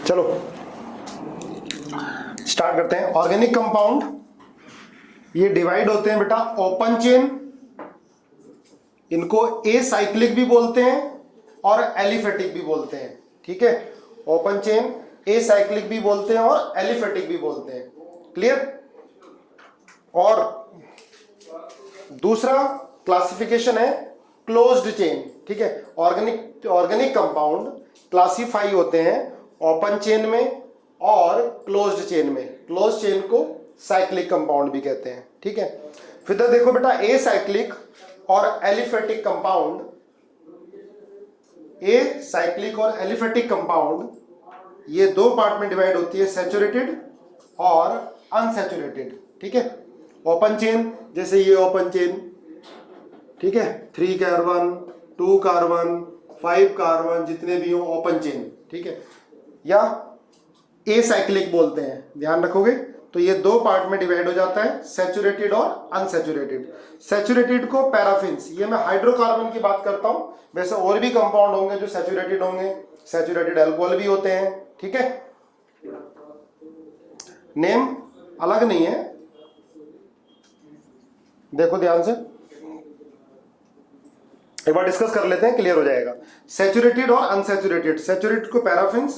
चलो स्टार्ट करते हैं। ऑर्गेनिक कंपाउंड ये डिवाइड होते हैं बेटा ओपन चेन, इनको ए साइक्लिक भी बोलते हैं और एलिफेटिक भी बोलते हैं। ठीक है, ओपन चेन ए साइक्लिक भी बोलते हैं और एलिफेटिक भी बोलते हैं। क्लियर। और दूसरा क्लासिफिकेशन है क्लोज्ड चेन। ठीक है, ऑर्गेनिक कंपाउंड क्लासिफाई होते हैं ओपन चेन में और क्लोज्ड चेन में। क्लोज्ड चेन को साइक्लिक कंपाउंड भी कहते हैं। ठीक है, फिर तो देखो बेटा ए साइक्लिक और एलिफेटिक कंपाउंड, ए साइक्लिक और एलिफेटिक कंपाउंड ये दो पार्ट में डिवाइड होती है, सैचुरेटेड और अनसैचुरेटेड। ठीक है, ओपन चेन जैसे ये ओपन चेन, ठीक है, 3 कार्बन 2 कार्बन 5 कार्बन जितने भी हो ओपन चेन। ठीक है, या ए साइक्लिक बोलते हैं, ध्यान रखोगे। तो ये दो पार्ट में डिवाइड हो जाता है, सैचुरेटेड और अनसैचुरेटेड। सैचुरेटेड को पैराफिन्स, ये मैं हाइड्रोकार्बन की बात करता हूं, वैसे और भी कंपाउंड होंगे जो सैचुरेटेड होंगे, सैचुरेटेड अल्कोहल भी होते हैं। ठीक है, नेम अलग नहीं है, देखो ध्यान से एक बार डिस्कस कर लेते हैं, क्लियर हो जाएगा। सैचुरेटेड और अनसैचुरेटेड, सैचुरेटेड को पैराफिन्स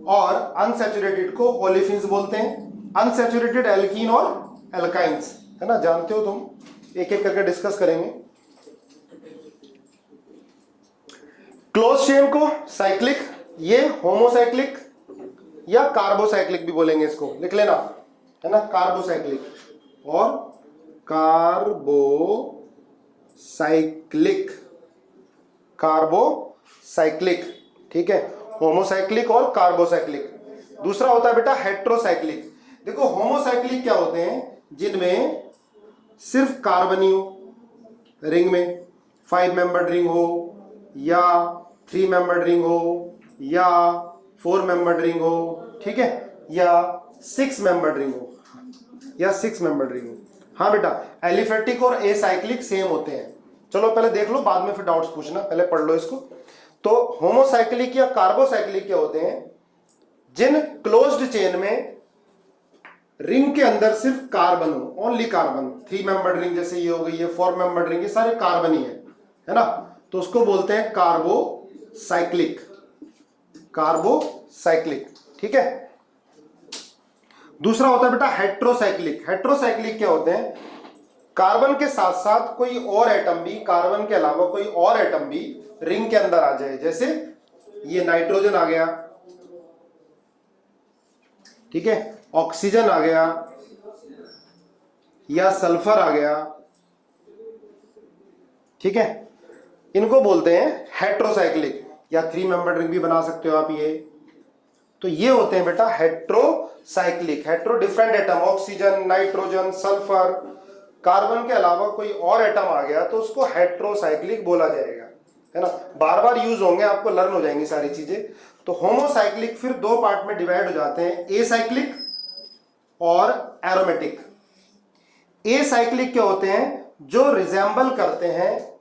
और अनसैचुरेटेड को ओलेफिन्स बोलते हैं। अनसैचुरेटेड एल्कीन और एल्काइंस, है ना, जानते हो तुम, एक एक करके डिस्कस करेंगे। क्लोज चेन को साइक्लिक, ये होमोसाइक्लिक या कार्बोसाइक्लिक भी बोलेंगे, इसको लिख लेना, है ना, कार्बोसाइक्लिक और कार्बोसाइक्लिक, कार्बोसाइक्लिक। ठीक है, होमोसाइक्लिक और कार्बोसाइक्लिक। दूसरा होता है बेटा हेट्रोसाइक्लिक। देखो होमोसाइक्लिक क्या होते हैं, जिनमें सिर्फ कार्बन ही हो, रिंग में 5 मेंबर्ड रिंग हो या 3 मेंबर्ड रिंग हो या 4 मेंबर्ड रिंग हो, ठीक है, या 6 मेंबर्ड रिंग हो, या 6 मेंबर्ड रिंग हो। हाँ बेटा, एलिफेटिक और एसाइक्लिक सेम होते हैं। चलो पहले देख लो, बाद में फिर डाउट्स पूछना, पहले पढ़ लो इसको। तो होमोसाइक्लिक या कार्बोसाइक्लिक क्या होते हैं, जिन क्लोज्ड चेन में रिंग के अंदर सिर्फ कार्बन हो, ओनली कार्बन, 3 मेंबर्ड रिंग जैसे ये हो गई है, 4 मेंबर्ड रिंग, ये सारे कार्बन ही है ना, तो उसको बोलते हैं कार्बोसाइक्लिक, कार्बोसाइक्लिक। ठीक है, दूसरा होता है बेटा हेट्रोसाइक्लिक। हेट्रोसाइक्लिक क्या होते हैं, कार्बन के साथ साथ कोई और एटम भी, कार्बन के अलावा कोई और एटम भी रिंग के अंदर आ जाए, जैसे ये नाइट्रोजन आ गया, ठीक है, ऑक्सीजन आ गया या सल्फर आ गया, ठीक है, इनको बोलते हैं हेट्रोसाइक्लिक, या 3 मेंबर्ड रिंग भी बना सकते हो आप ये। तो ये होते हैं बेटा heterocyclic. Hetero different atom, oxygen, nitrogen, sulphur, carbon के अलावा कोई और एटम आ गया तो उसको हेट्रोसाइक्लिक बोला जाएगा, है ना। बार बार यूज होंगे, आपको लर्न हो जाएंगी सारी चीजें। तो होमोसाइक्लिक फिर दो पार्ट में डिवाइड हो जाते हैं, ए साइक्लिक और एरोमेटिक। ए साइक्लिक क्या होते हैं, जो रिजेंबल करते हैं,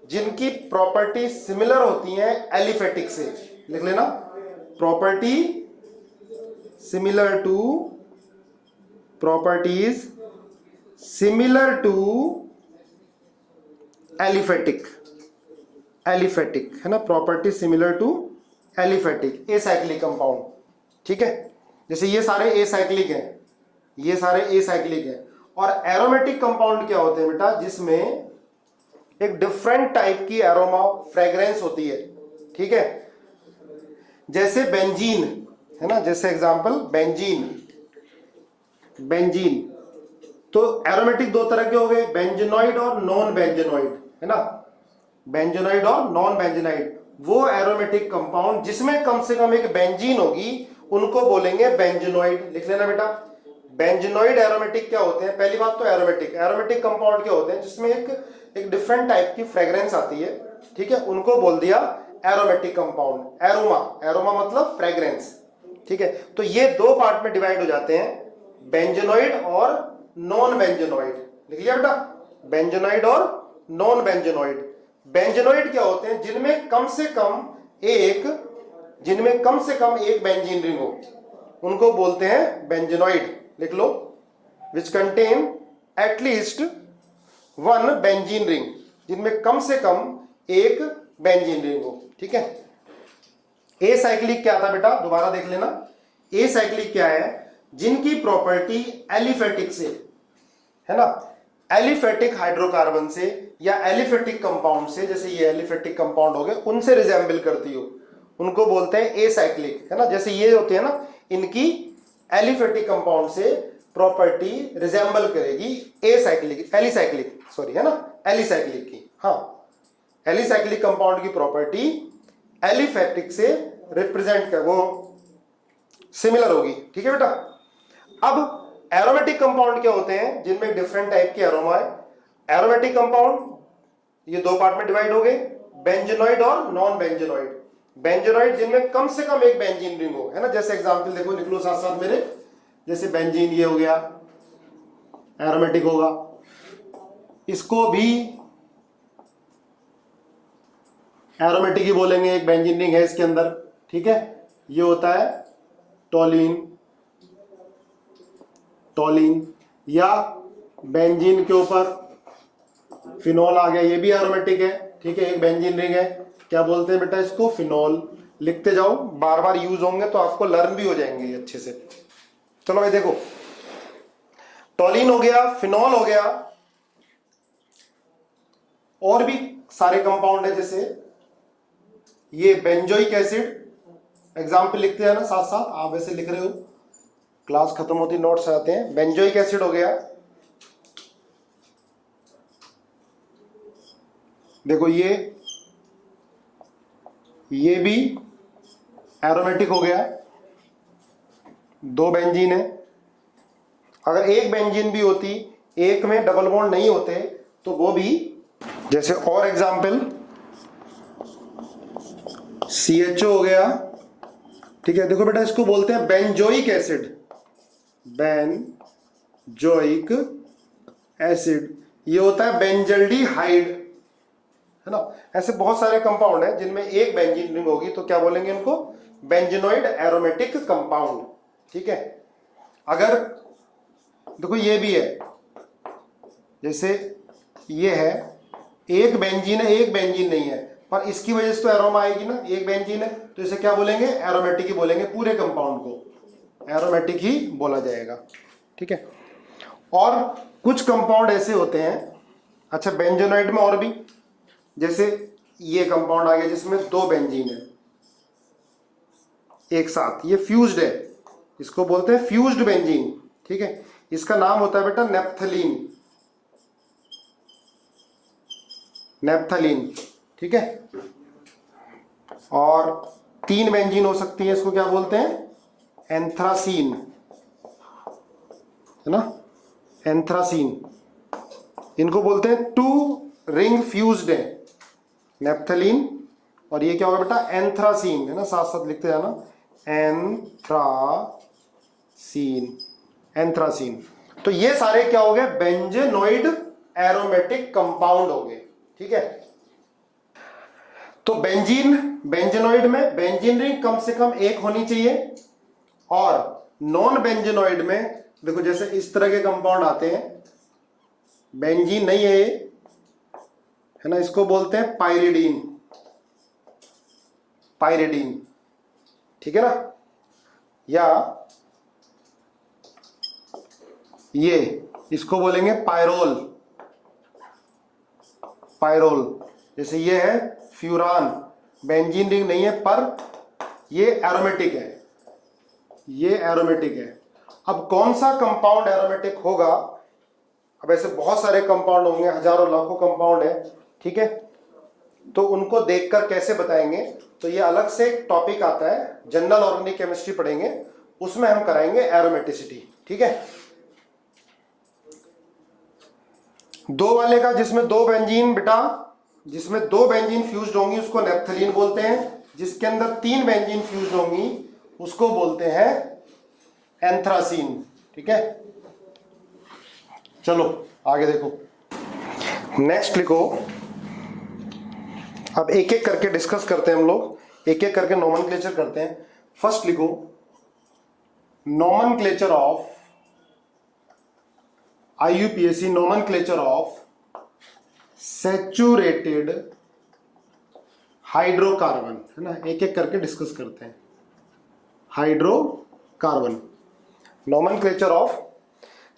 जिनकी प्रॉपर्टी सिमिलर होती है एलिफेटिक से, लिख लेना, property similar to, property similar to aliphatic, aliphatic, है ना, property similar to aliphatic, a cyclic compound. ठीक है, जैसे ये सारे ए साइक्लिक हैं, ये सारे ए साइक्लिक हैं। और एरोमेटिक कंपाउंड क्या होते हैं बेटा, जिसमें एक डिफरेंट टाइप की एरोमा, फ्रेग्रेंस होती है। ठीक है, जैसे बेंजीन, है ना, जैसे एग्जांपल बेंजीन, बेंजीन। तो एरोमेटिक दो तरह के हो गए, बेंजेनॉइड और नॉन बेंजेनॉइड, है ना, बेंजेनॉइड और नॉन बेंजेनॉइड। वो एरोमेटिक कंपाउंड जिसमें कम से कम एक बेंजीन होगी, उनको बोलेंगे बेंजेनॉइड, लिख लेना बेटा। बेंजेनॉइड एरोमेटिक क्या होते हैं, पहली बात तो एरोमेटिक कंपाउंड क्या होते हैं, जिसमें एक डिफरेंट टाइप की फ्रेग्रेंस आती है, ठीक है, उनको बोल दिया एरोमेटिक कंपाउंड। एरोमा, एरोमा मतलब फ्रेग्रेंस। ठीक है, तो ये दो पार्ट में डिवाइड हो जाते हैं, बेंजेनॉइड और नॉन बेंजेनॉइड, लिख लिया बेटा, बेंजेनॉइड और नॉन बेंजेनॉइड। बेंजेनॉइड क्या होते हैं, जिनमें कम से कम एक जिनमें कम से कम एक बेंजीन रिंग हो, उनको बोलते हैं बेंजीनॉइड। लिख लो, which contain at least one benzene ring, जिनमें कम से कम एक बेंजीन रिंग हो। ठीक है। ए साइक्लिक क्या था बेटा, दोबारा देख लेना। ए साइक्लिक क्या है, जिनकी प्रॉपर्टी एलिफेटिक से, है ना, एलिफेटिक हाइड्रोकार्बन से या एलिफेटिक कंपाउंड से, जैसे ये एलिफेटिक कंपाउंड हो गए, उनसे रिजेंबल करती हो, उनको बोलते हैं ए साइक्लिक, है ना। जैसे ये होते हैं ना, इनकी एलिफेटिक कंपाउंड से प्रॉपर्टी रिजेंबल करेगी ए साइक्लिक, एलिसाइक्लिक सॉरी, है ना, एलिसाइक्लिक की। हाँ, एलिसाइक्लिक कंपाउंड की प्रॉपर्टी एलिफेटिक से रिप्रेजेंट कर, वो सिमिलर होगी। ठीक है बेटा। अब एरोमेटिक कंपाउंड क्या होते हैं, जिनमें डिफरेंट टाइप के एरोमा है। एरोमेटिक कंपाउंड ये दो पार्ट में डिवाइड हो गए, बेंजीनॉइड और नॉन बेंजीनॉइड। बेंजीनॉइड जिनमें कम से कम एक बेंजीन रिंग हो, है ना। जैसे एग्जांपल देखो, लिख लो साथ साथ मेरे, जैसे बेंजीन ये हो गया, एरोमेटिक होगा। इसको भी एरोमेटिक ही बोलेंगे, एक बेंजीन रिंग है इसके अंदर। ठीक है। ये होता है टोलिन, टोलिन, या बेंजीन के ऊपर फिनॉल आ गया, ये भी एरोमेटिक है। ठीक है, एक बेंजीन रिंग है, क्या बोलते हैं बेटा इसको, फिनॉल। लिखते जाओ, बार बार यूज होंगे तो आपको लर्न भी हो जाएंगे अच्छे से। चलो भाई देखो, टोलिन हो गया, फिनॉल हो गया, और भी सारे कंपाउंड है, जैसे ये बेंजोइक एसिड। एग्जाम्पल लिखते हैं ना साथ साथ, आप वैसे लिख रहे हो, क्लास खत्म होती नोट्स आते हैं। बेंजोइक एसिड हो गया, देखो ये भी एरोमेटिक हो गया, दो बेंजीन है। अगर एक बेंजीन भी होती, एक में डबल बॉन्ड नहीं होते, तो वो भी, जैसे और एग्जाम्पल CHO हो गया। ठीक है, देखो बेटा इसको बोलते हैं बेंजोइक एसिड, बेंजोइक एसिड। ये होता है बेंजल्डिहाइड, है ना। ऐसे बहुत सारे कंपाउंड हैं जिनमें एक बेंजीन रिंग होगी, तो क्या बोलेंगे इनको, बेंजीनॉइड एरोमेटिक कंपाउंड। ठीक है। अगर देखो ये भी है, जैसे ये है, एक बेंजीन है, एक बेंजीन नहीं है, पर इसकी वजह से तो एरोमा आएगी ना, एक बेंजीन है, तो इसे क्या बोलेंगे, एरोमेटिक ही बोलेंगे, पूरे कंपाउंड को एरोमेटिक ही बोला जाएगा। ठीक है। और कुछ कंपाउंड ऐसे होते हैं, अच्छा बेंजोनाइड में और भी, जैसे ये कंपाउंड आ गया जिसमें दो बेंजीन है एक साथ, ये फ्यूज्ड है, इसको बोलते हैं फ्यूज्ड बेंजीन। ठीक है। इसका नाम होता है बेटा नेप्थलीन, नेप्थलीन। ठीक है। और तीन बेंजीन हो सकती है, इसको क्या बोलते हैं, एंथ्रासीन, है ना, एंथ्रासीन। इनको बोलते हैं टू रिंग फ्यूज्ड है, नेप्थलीन, और ये क्या होगा बेटा, एंथ्रासीन, है ना, साथ साथ लिखते जाना, एंथ्रासीन, एंथ्रासीन। तो ये सारे क्या हो गए, बेंजेनोइड एरोमेटिक कंपाउंड हो गए। ठीक है। तो बेंजीन, बेंजेनोइड में बेंजीन रिंग कम से कम एक होनी चाहिए, और नॉन बेंजेनोइड में देखो जैसे इस तरह के कंपाउंड आते हैं, बेंजीन नहीं है ये, है ना, इसको बोलते हैं पाइरिडीन, पाइरिडीन। ठीक है ना। या ये इसको बोलेंगे पायरोल, पायरोल। जैसे ये है फ्यूरान, बेंजीन रिंग नहीं है पर ये एरोमेटिक है, ये एरोमेटिक है। अब कौन सा कंपाउंड एरोमेटिक होगा, अब ऐसे बहुत सारे कंपाउंड होंगे, हजारों लाखों कंपाउंड है। ठीक है। तो उनको देखकर कैसे बताएंगे, तो ये अलग से एक टॉपिक आता है, जनरल ऑर्गेनिक केमिस्ट्री पढ़ेंगे, उसमें हम कराएंगे एरोमेटिसिटी। ठीक है। दो वाले का, जिसमें दो बेंजीन बेटा, जिसमें दो बेंजीन फ्यूज्ड होंगी उसको नेप्थलीन बोलते हैं, जिसके अंदर तीन बेंजीन फ्यूज्ड होंगी उसको बोलते हैं एंथ्रासीन। ठीक है। चलो आगे देखो, नेक्स्ट लिखो। अब एक एक करके डिस्कस करते हैं हम लोग। एक एक करके नोमेनक्लेचर करते हैं। फर्स्ट लिखो nomenclature of IUPAC, nomenclature of saturated hydrocarbon, है ना, एक एक करके डिस्कस करते हैं। Hydrocarbon, nomenclature of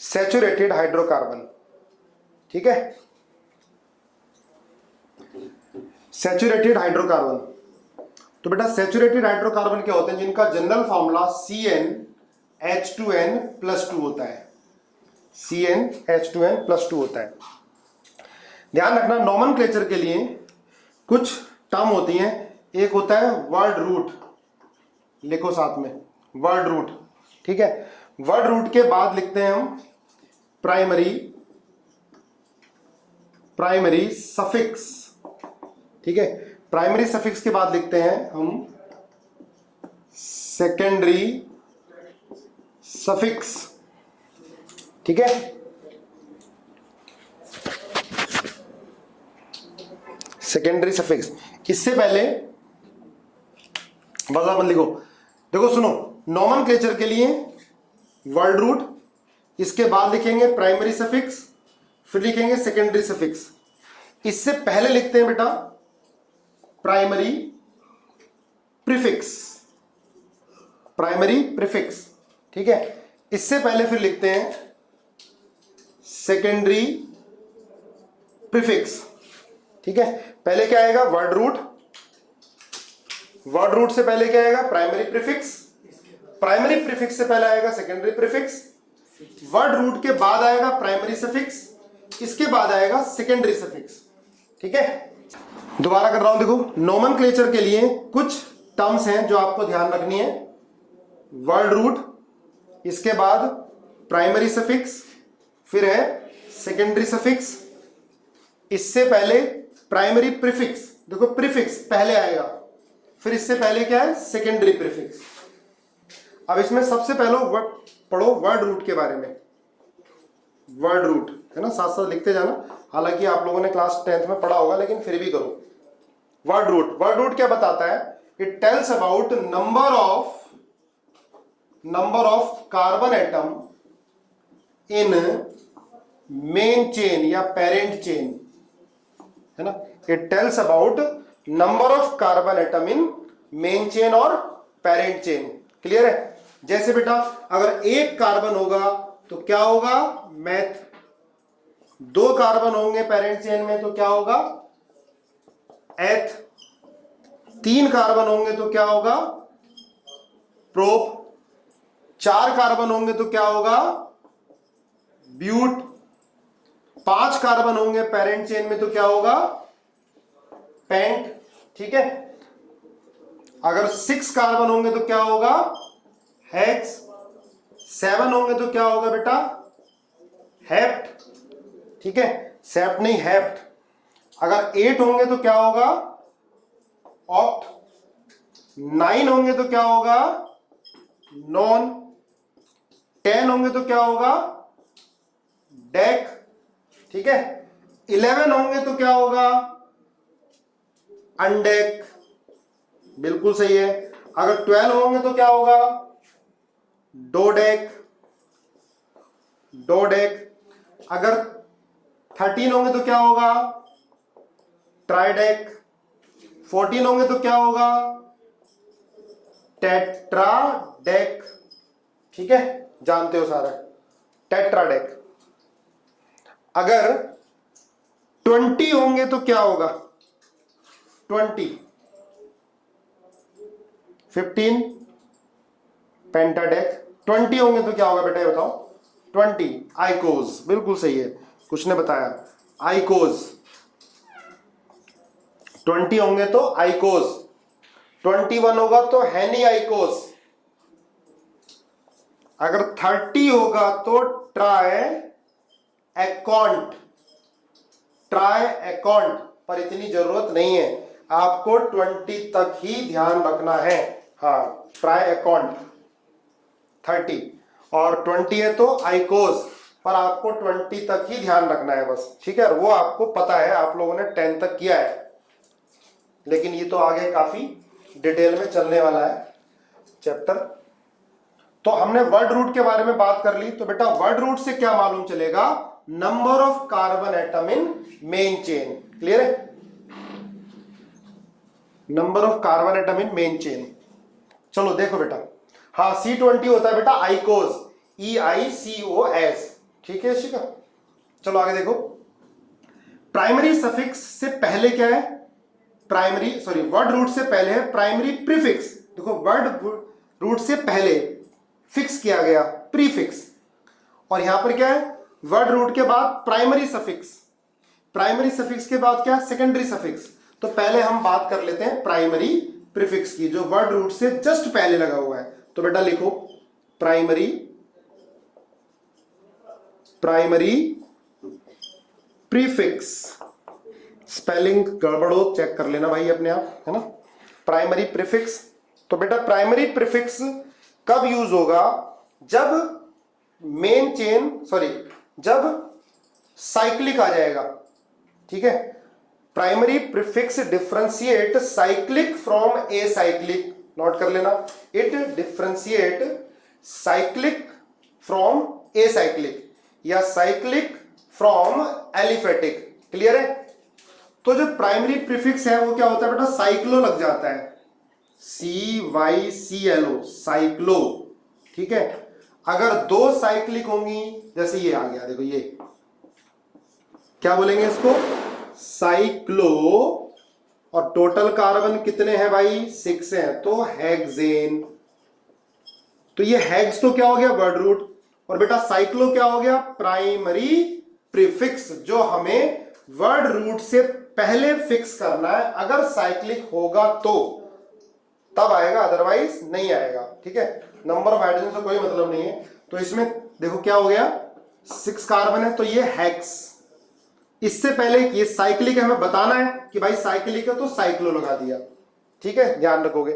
saturated hydrocarbon, ठीक है। सैचुरेटेड हाइड्रोकार्बन, तो बेटा सैचुरेटेड हाइड्रोकार्बन क्या होते हैं? जिनका जनरल फॉर्मूला CnH2n+2 होता है। CnH2n+2 होता है। ध्यान रखना नोमेनक्लेचर के लिए कुछ टर्म होती हैं। एक होता है वर्ड रूट, लिखो साथ में वर्ड रूट, ठीक है। वर्ड रूट के बाद लिखते हैं हम प्राइमरी सफिक्स, ठीक है। प्राइमरी सफिक्स के बाद लिखते हैं हम सेकेंडरी सफिक्स, ठीक है। सेकेंडरी सफिक्स, इससे पहले वजह लिखो। देखो सुनो, नोमेनक्लेचर के लिए वर्ड रूट, इसके बाद लिखेंगे प्राइमरी सफिक्स, फिर लिखेंगे सेकेंडरी सफिक्स। इससे पहले लिखते हैं बेटा प्राइमरी प्रीफिक्स, ठीक है। इससे पहले फिर लिखते हैं सेकेंडरी प्रीफिक्स, ठीक है। पहले क्या आएगा? वर्ड रूट, वर्ड रूट से पहले क्या आएगा? प्राइमरी प्रीफिक्स, प्राइमरी प्रीफिक्स से पहले आएगा सेकेंडरी प्रीफिक्स, वर्ड रूट के बाद आएगा प्राइमरी सफिक्स, इसके बाद आएगा सेकेंडरी सफिक्स, ठीक है। दोबारा कर रहा हूं, देखो नोमेनक्लेचर के लिए कुछ टर्म्स हैं जो आपको ध्यान रखनी है। वर्ड रूट, इसके बाद प्राइमरी सफिक्स, फिर है सेकेंडरी सफिक्स, इससे पहले प्राइमरी प्रीफिक्स, देखो प्रीफिक्स पहले आएगा, फिर इससे पहले क्या है? Secondary prefix. अब इसमें सबसे पहले पढ़ो वर्ड रूट के बारे में। वर्ड रूट है ना, साथ साथ लिखते जाना, हालांकि आप लोगों ने क्लास 10th में पढ़ा होगा लेकिन फिर भी करो। वर्ड रूट, वर्ड रूट क्या बताता है? It tells about number of carbon atom in main chain या पेरेंट चेन, है ना। It tells about number of carbon atom in main chain और पेरेंट चेन। क्लियर है? जैसे बेटा अगर एक कार्बन होगा तो क्या होगा? मैथ। दो कार्बन होंगे पेरेंट चेन में तो क्या होगा? एथ। तीन कार्बन होंगे तो क्या होगा? प्रोप। चार कार्बन होंगे तो क्या होगा? ब्यूट। पांच कार्बन होंगे पेरेंट चेन में तो क्या होगा? पेंट। ठीक है। अगर 6 कार्बन होंगे तो क्या होगा? हेक्स। 7 होंगे तो क्या होगा बेटा? हेप्ट। ठीक है, सेप्ट नहीं हेप्ट। अगर 8 होंगे तो क्या होगा? ऑक्ट। 9 होंगे तो क्या होगा? नॉन। 10 होंगे तो क्या होगा? डेक। ठीक है। 11 होंगे तो क्या होगा? अनडेक। बिल्कुल सही है। अगर 12 होंगे तो क्या होगा? डोडेक। डोडेक। अगर 13 होंगे तो क्या होगा? ट्राइडेक। 14 होंगे तो क्या होगा? टेट्राडेक। ठीक है, जानते हो सारा, टेट्राडेक। अगर 20 होंगे तो क्या होगा? 20। 15 पेंटाडेक। 20 होंगे तो क्या होगा बेटा, ये बताओ? 20 आइकोज। बिल्कुल सही है, कुछ ने बताया आइकोज। 20 होंगे तो आइकोज। 21 होगा तो हैनी आइकोज। अगर 30 होगा तो ट्राई एकॉन्ट। ट्राई एकॉन्ट, पर इतनी जरूरत नहीं है, आपको 20 तक ही ध्यान रखना है। हाँ, ट्राई एकॉन्ट 30 और 20 है तो आइकोज, पर आपको 20 तक ही ध्यान रखना है बस। ठीक है, वो आपको पता है, आप लोगों ने 10 तक किया है, लेकिन ये तो आगे काफी डिटेल में चलने वाला है चैप्टर। तो हमने वर्ड रूट के बारे में बात कर ली, तो बेटा वर्ड रूट से क्या मालूम चलेगा? Number of carbon atom in main chain. Clear है? Number of carbon atom in main chain. चलो देखो बेटा, हाँ C20 होता है बेटा आइकोस, EICOS। ठीक है शिखा, चलो आगे देखो। प्राइमरी सफिक्स से पहले क्या है? प्राइमरी सॉरी वर्ड रूट से पहले है प्राइमरी प्रीफिक्स। देखो वर्ड रूट से पहले फिक्स किया गया प्रीफिक्स, और यहां पर क्या है? वर्ड रूट के बाद प्राइमरी सफिक्स, प्राइमरी सफिक्स के बाद क्या? Secondary suffix. तो पहले हम बात कर लेते हैं प्राइमरी प्रीफिक्स की, जो वर्ड रूट से जस्ट पहले लगा हुआ है। तो बेटा लिखो प्राइमरी, प्राइमरी प्रीफिक्स। स्पेलिंग गड़बड़ हो चेक कर लेना भाई अपने आप, है ना। प्राइमरी प्रीफिक्स, तो बेटा प्राइमरी प्रीफिक्स कब यूज होगा? जब मेन चेन सॉरी जब साइक्लिक आ जाएगा। ठीक है, primary prefix differentiate cyclic from a cyclic. Note कर लेना, it differentiate cyclic from a cyclic या साइक्लिक फ्रॉम एलिफेटिक। क्लियर है? तो जो प्राइमरी प्रीफिक्स है वो क्या होता है बेटा? साइक्लो लग जाता है, CYCLO, साइक्लो। ठीक है, अगर दो साइक्लिक होंगी, जैसे ये आ गया देखो, ये क्या बोलेंगे इसको? साइक्लो। और टोटल कार्बन कितने हैं भाई? 6 हैं, तो हेक्सेन। तो ये हेक्स तो क्या हो गया? Word root. और बेटा साइक्लो क्या हो गया? प्राइमरी प्रीफिक्स, जो हमें वर्ड रूट से पहले फिक्स करना है। अगर साइक्लिक होगा तो तब आएगा, अदरवाइज नहीं आएगा। ठीक है, नंबर ऑफ हाइड्रोजन से कोई मतलब नहीं है। तो इसमें देखो क्या हो गया? 6 कार्बन है, तो ये हेक्स। इससे पहले ये साइक्लिक है, हमें बताना है कि भाई साइक्लिक है, तो साइक्लो लगा दिया। ठीक है, ध्यान रखोगे।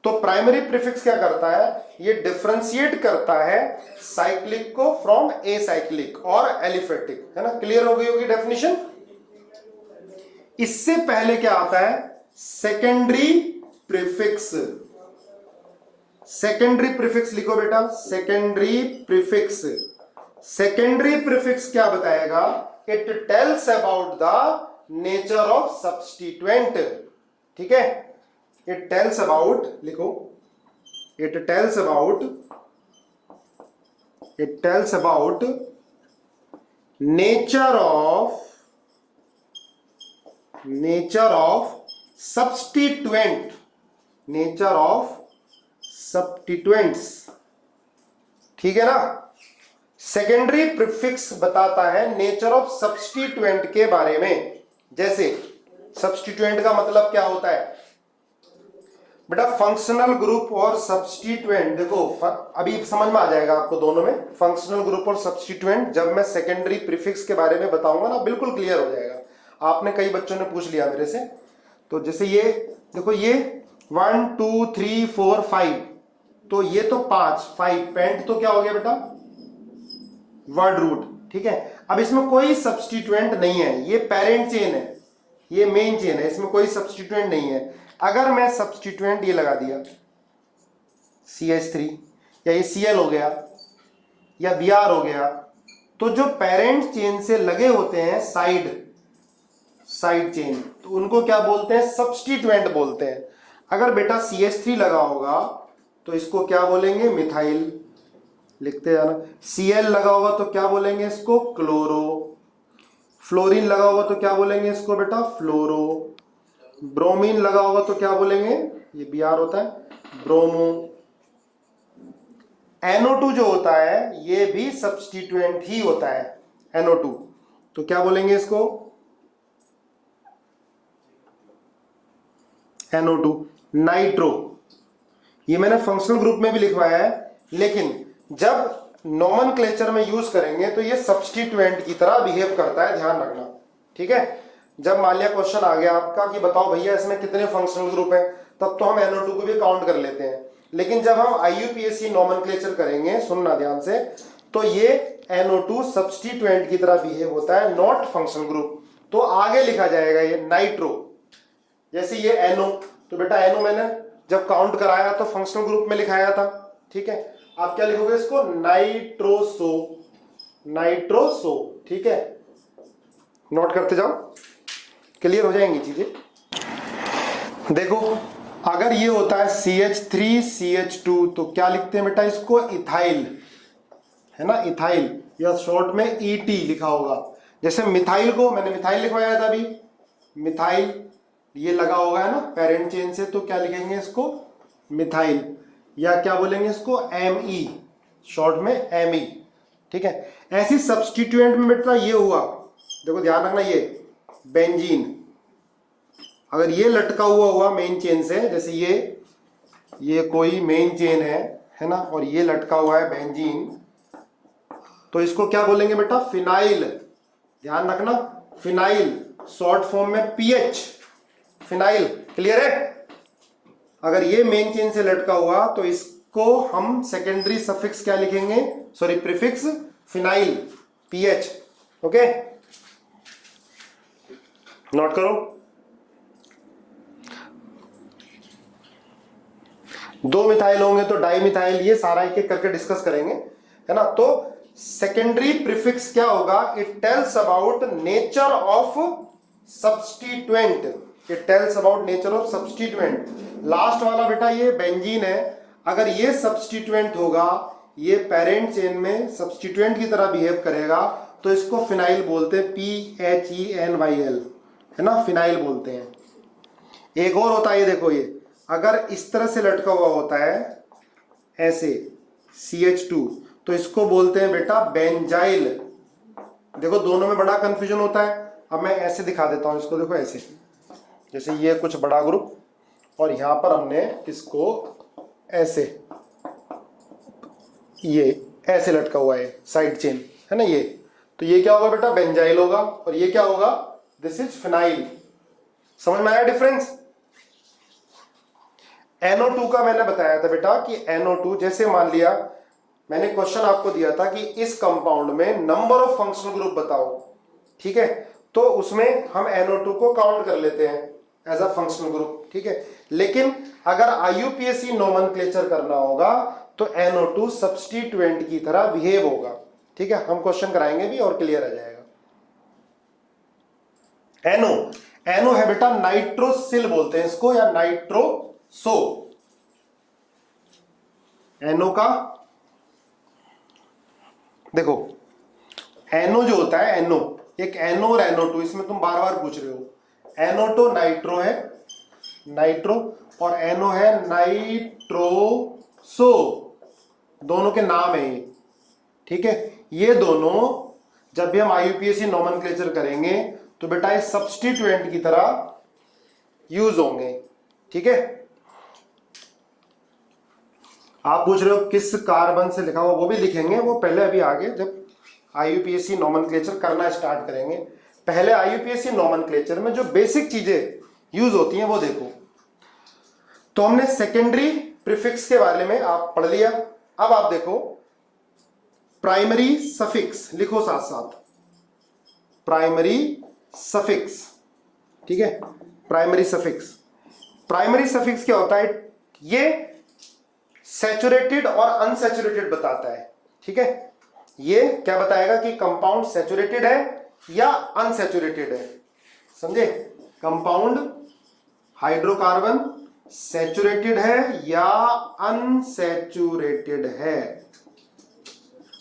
तो प्राइमरी प्रीफिक्स क्या करता है? ये डिफरेंशिएट करता है साइक्लिक को फ्रॉम ए साइक्लिक और एलिफेटिक, है ना। क्लियर हो गई होगी डेफिनेशन। इससे पहले क्या आता है? Secondary prefix. सेकेंडरी प्रीफिक्स लिखो बेटा, सेकेंडरी प्रीफिक्स। सेकेंडरी प्रीफिक्स क्या बताएगा? It tells about the nature of substituent. ठीक है, इट टेल्स अबाउट, लिखो, it tells about nature of substituent, nature of substituents. ठीक है ना। सेकेंडरी प्रीफिक्स बताता है नेचर ऑफ सब्स्टिट्यूएंट के बारे में। जैसे सब्स्टिट्यूएंट का मतलब क्या होता है बेटा? फंक्शनल ग्रुप और सब्स्टिट्यूएंट। देखो अभी समझ में आ जाएगा आपको दोनों में, फंक्शनल ग्रुप और सब्स्टिट्यूएंट। जब मैं सेकेंडरी प्रीफिक्स के बारे में बताऊंगा ना, बिल्कुल क्लियर हो जाएगा। आपने कई बच्चों ने पूछ लिया मेरे से। तो जैसे ये देखो, ये 1 2 3 4 5, तो ये तो 5 पेंट तो क्या हो गया बेटा? Word root. ठीक है, अब इसमें कोई सब्स्टिट्यूएंट नहीं है, ये पेरेंट चेन है, ये मेन चेन है, इसमें कोई सब्स्टिट्यूएंट नहीं है। अगर मैं सब्स्टिट्यूएंट ये लगा दिया CH3, या ये Cl हो गया या Br हो गया, तो जो पेरेंट चेन से लगे होते हैं साइड चेन, तो उनको क्या बोलते हैं? सब्स्टिट्यूएंट बोलते हैं। अगर बेटा CH3 लगा होगा तो इसको क्या बोलेंगे? मिथाइल। लिखते जाना। Cl लगा होगा तो क्या बोलेंगे इसको? क्लोरो। फ्लोरीन लगा होगा तो क्या बोलेंगे इसको बेटा? फ्लोरो। ब्रोमीन लगा होगा तो क्या बोलेंगे? ये Br होता है, ब्रोमो। NO2 जो होता है ये भी सब्स्टिट्यूएंट ही होता है, NO2। तो क्या बोलेंगे इसको? NO2। नाइट्रो, ये मैंने फंक्शनल ग्रुप में भी लिखवाया है, लेकिन जब नोमेनक्लेचर में यूज करेंगे तो ये सब्स्टिट्यूएंट की तरह बिहेव करता है, ध्यान रखना। ठीक है, जब मान लिया क्वेश्चन आ गया आपका कि बताओ भैया इसमें कितने फंक्शनल ग्रुप हैं, तब तो हम NO2 को भी काउंट कर लेते हैं। लेकिन जब हम IUPAC नोमेनक्लेचर करेंगे, सुनना ध्यान से, तो ये NO2 सब्स्टिट्यूएंट की तरह बिहेव होता है, नॉट फंक्शनल ग्रुप। तो आगे लिखा जाएगा ये नाइट्रो। जैसे ये NO, तो बेटा एनो मैंने जब काउंट कराया तो फंक्शनल ग्रुप में लिखाया था, ठीक है। आप क्या लिखोगे इसको, नाइट्रोसो, नाइट्रोसो, ठीक है। नोट करते जाओ, क्लियर हो जाएंगी चीजें। देखो अगर ये होता है CH3CH2 तो क्या लिखते हैं बेटा इसको, इथाइल, है ना, इथाइल, या शॉर्ट में ET लिखा होगा। जैसे मिथाइल को मैंने मिथाइल लिखवाया था अभी, मिथाइल ये लगा होगा है ना पेरेंट चेन से, तो क्या लिखेंगे इसको, मिथाइल, या क्या बोलेंगे इसको, ME, शॉर्ट में ME, ठीक है। ऐसी सब्स्टिट्यूएंट में बेटा ये हुआ, देखो ध्यान रखना, ये बेंजीन अगर ये लटका हुआ मेन चेन से, जैसे ये कोई मेन चेन है ना, और ये लटका हुआ है बेंजीन, तो इसको क्या बोलेंगे बेटा, फिनाइल, ध्यान रखना, फिनाइल, शॉर्ट फॉर्म में PH, फिनाइल, क्लियर है। अगर ये मेन चेन से लटका हुआ तो इसको हम सेकेंडरी सफिक्स क्या लिखेंगे, sorry prefix phenyl, PH, okay, note करो। दो मिथाइल होंगे तो डाई मिथाइल, ये सारा एक एक करके डिस्कस करेंगे, है ना। तो सेकेंडरी प्रीफिक्स क्या होगा, it tells about nature of substituent, it tells about nature of substituent. Last वाला बेटा ये बेंजीन है, अगर ये सब्स्टिट्यूएंट होगा, ये पेरेंट चेन में सब्स्टिट्यूएंट की तरह बिहेव करेगा, तो इसको फिनाइल बोलते हैं, PHENYL, है ना, फिनाइल बोलते हैं। एक और होता है, ये देखो, ये अगर इस तरह से लटका हुआ होता है ऐसे CH2 तो इसको बोलते हैं बेटा बेंजाइल। देखो दोनों में बड़ा कंफ्यूजन होता है। अब मैं ऐसे दिखा देता हूं इसको, देखो ऐसे, जैसे ये कुछ बड़ा ग्रुप और यहां पर हमने इसको ऐसे, ये ऐसे लटका हुआ है साइड चेन, है ना, ये, तो ये क्या होगा बेटा, बेंजाइल होगा, और ये क्या होगा, दिस इज फिनाइल। समझ में आया डिफरेंस। NO2 का मैंने बताया था बेटा कि NO2, जैसे मान लिया मैंने क्वेश्चन आपको दिया था कि इस कंपाउंड में नंबर ऑफ फंक्शनल ग्रुप बताओ, ठीक है, तो उसमें हम NO2 को काउंट कर लेते हैं एज अ फंक्शनल ग्रुप, ठीक है। लेकिन अगर IUPAC नोमेनक्लेचर करना होगा तो NO2 सब्स्टिट्यूएंट की तरह बिहेव होगा, ठीक है। हम क्वेश्चन कराएंगे भी और क्लियर आ जाएगा। NO है बेटा नाइट्रोसिल बोलते हैं इसको, या नाइट्रोसो। NO का देखो, NO जो होता है, NO एक NO और NO2, इसमें तुम बार बार पूछ रहे हो। NO तो नाइट्रो है, नाइट्रो, और NO है नाइट्रोसो, दोनों के नाम है ये, ठीक है। ये दोनों जब भी हम IUPAC नोमेनक्लेचर करेंगे तो बेटा इस सब्स्टिट्यूएंट की तरह यूज होंगे, ठीक है। आप पूछ रहे हो किस कार्बन से लिखा हुआ, वो भी लिखेंगे, वो पहले अभी आगे जब IUPAC नोमेनक्लेचर करना स्टार्ट करेंगे। पहले IUPAC नोमेनक्लेचर में जो बेसिक चीजें यूज होती हैं वो देखो। तो हमने सेकेंडरी प्रीफिक्स के बारे में आप पढ़ लिया। अब आप देखो प्राइमरी सफिक्स लिखो साथ साथ, प्राइमरी सफिक्स, ठीक है। प्राइमरी सफिक्स, प्राइमरी सफिक्स क्या होता है, ये सैचुरेटेड और अनसैचुरेटेड बताता है, ठीक है। ये क्या बताएगा कि कंपाउंड सैचुरेटेड है या अनसैचुरेटेड है, समझे। कंपाउंड हाइड्रोकार्बन सैचुरेटेड है या अनसैचुरेटेड है।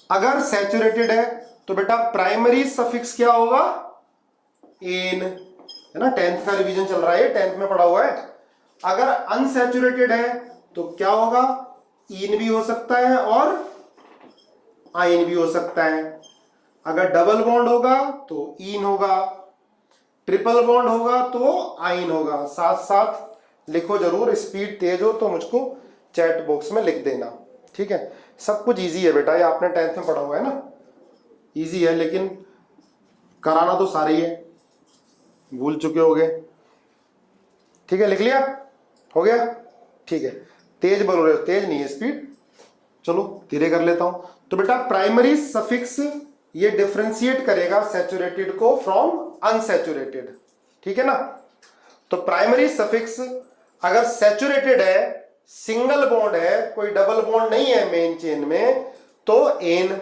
अगर सैचुरेटेड है तो बेटा प्राइमरी सफिक्स क्या होगा, एन, है ना, 10th का रिवीजन चल रहा है, 10th में पढ़ा हुआ है। अगर अनसैचुरेटेड है तो क्या होगा, इन भी हो सकता है और आइन भी हो सकता है। अगर डबल बॉन्ड होगा तो इन होगा, ट्रिपल बॉन्ड होगा तो आइन होगा। साथ साथ लिखो जरूर, स्पीड तेज हो तो मुझको चैट बॉक्स में लिख देना, ठीक है। सब कुछ इजी है बेटा, ये आपने 10th में पढ़ा हुआ है ना, इजी है, लेकिन कराना तो सारे ही है, भूल चुके होगे, ठीक है। लिख लिया, हो गया, ठीक है। तेज बोल रहे हो, तेज नहीं है स्पीड, चलो धीरे कर लेता हूं। तो बेटा प्राइमरी सफिक्स ये डिफरेंशिएट करेगा सैचुरेटेड को फ्रॉम अनसैचुरेटेड, ठीक है ना। तो प्राइमरी सफिक्स अगर सैचुरेटेड है, सिंगल बॉन्ड है, कोई डबल बॉन्ड नहीं है मेन चेन में, तो एन।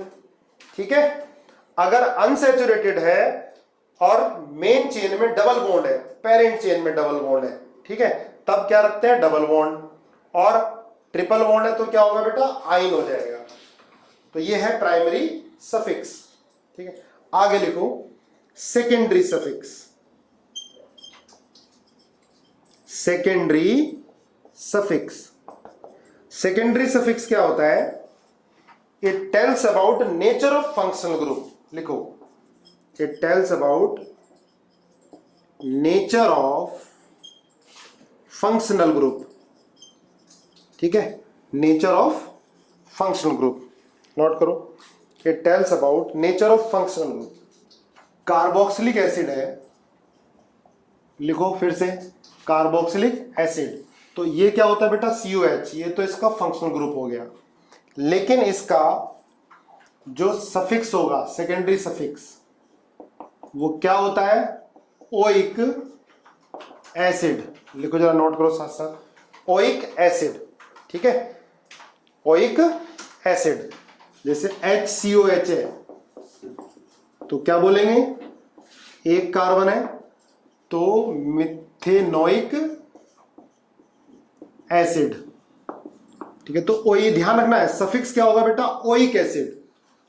ठीक है, अगर अनसैचुरेटेड है और मेन चेन में डबल बॉन्ड है, पेरेंट चेन में डबल बॉन्ड है, ठीक है, तब क्या रखते हैं, डबल बॉन्ड। और ट्रिपल बॉन्ड है तो क्या होगा बेटा, आइन हो जाएगा। तो ये है प्राइमरी सफिक्स। ठीक है, आगे लिखो secondary suffix. Secondary suffix, secondary suffix क्या होता है, it tells about nature of functional group. लिखो, it tells about nature of functional group. ठीक है, nature of functional group note करो, it tells about nature of functional group. Carboxylic acid है, लिखो फिर से, कार्बोक्सिलिक एसिड, तो ये क्या होता है बेटा, COH, ये तो इसका फंक्शनल ग्रुप हो गया। लेकिन इसका जो सफिक्स होगा, सेकेंडरी सफिक्स, वो क्या होता है, ओइक एसिड। लिखो जरा, नोट करो साथ साथ, ओइक एसिड। ठीक है, ओइक एसिड, जैसे HCOH है तो क्या बोलेंगे, एक कार्बन है तो मिथेनोइक एसिड। ठीक है, तो ओ, ये ध्यान रखना है, सफिक्स क्या होगा बेटा, ओइक एसिड,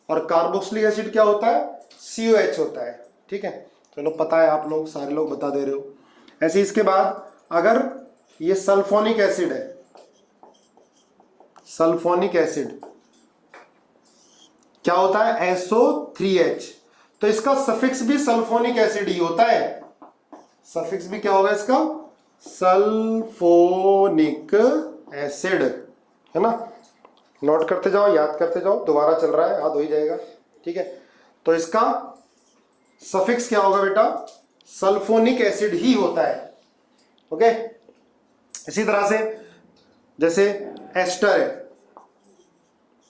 और कार्बोक्सिलिक एसिड क्या होता है, COH होता है। ठीक है, चलो पता है, आप लोग सारे लोग बता दे रहे हो। ऐसे इसके बाद अगर ये सल्फोनिक एसिड है, सल्फोनिक एसिड क्या होता है, SO3H, तो इसका सफिक्स भी सल्फोनिक एसिड ही होता है। सफिक्स भी क्या होगा इसका, सल्फोनिक एसिड, है ना। नोट करते जाओ, याद करते जाओ, दोबारा चल रहा है, याद हो ही जाएगा। ठीक है, तो इसका सफिक्स क्या होगा बेटा, सल्फोनिक एसिड ही होता है। ओके, इसी तरह से जैसे एस्टर है,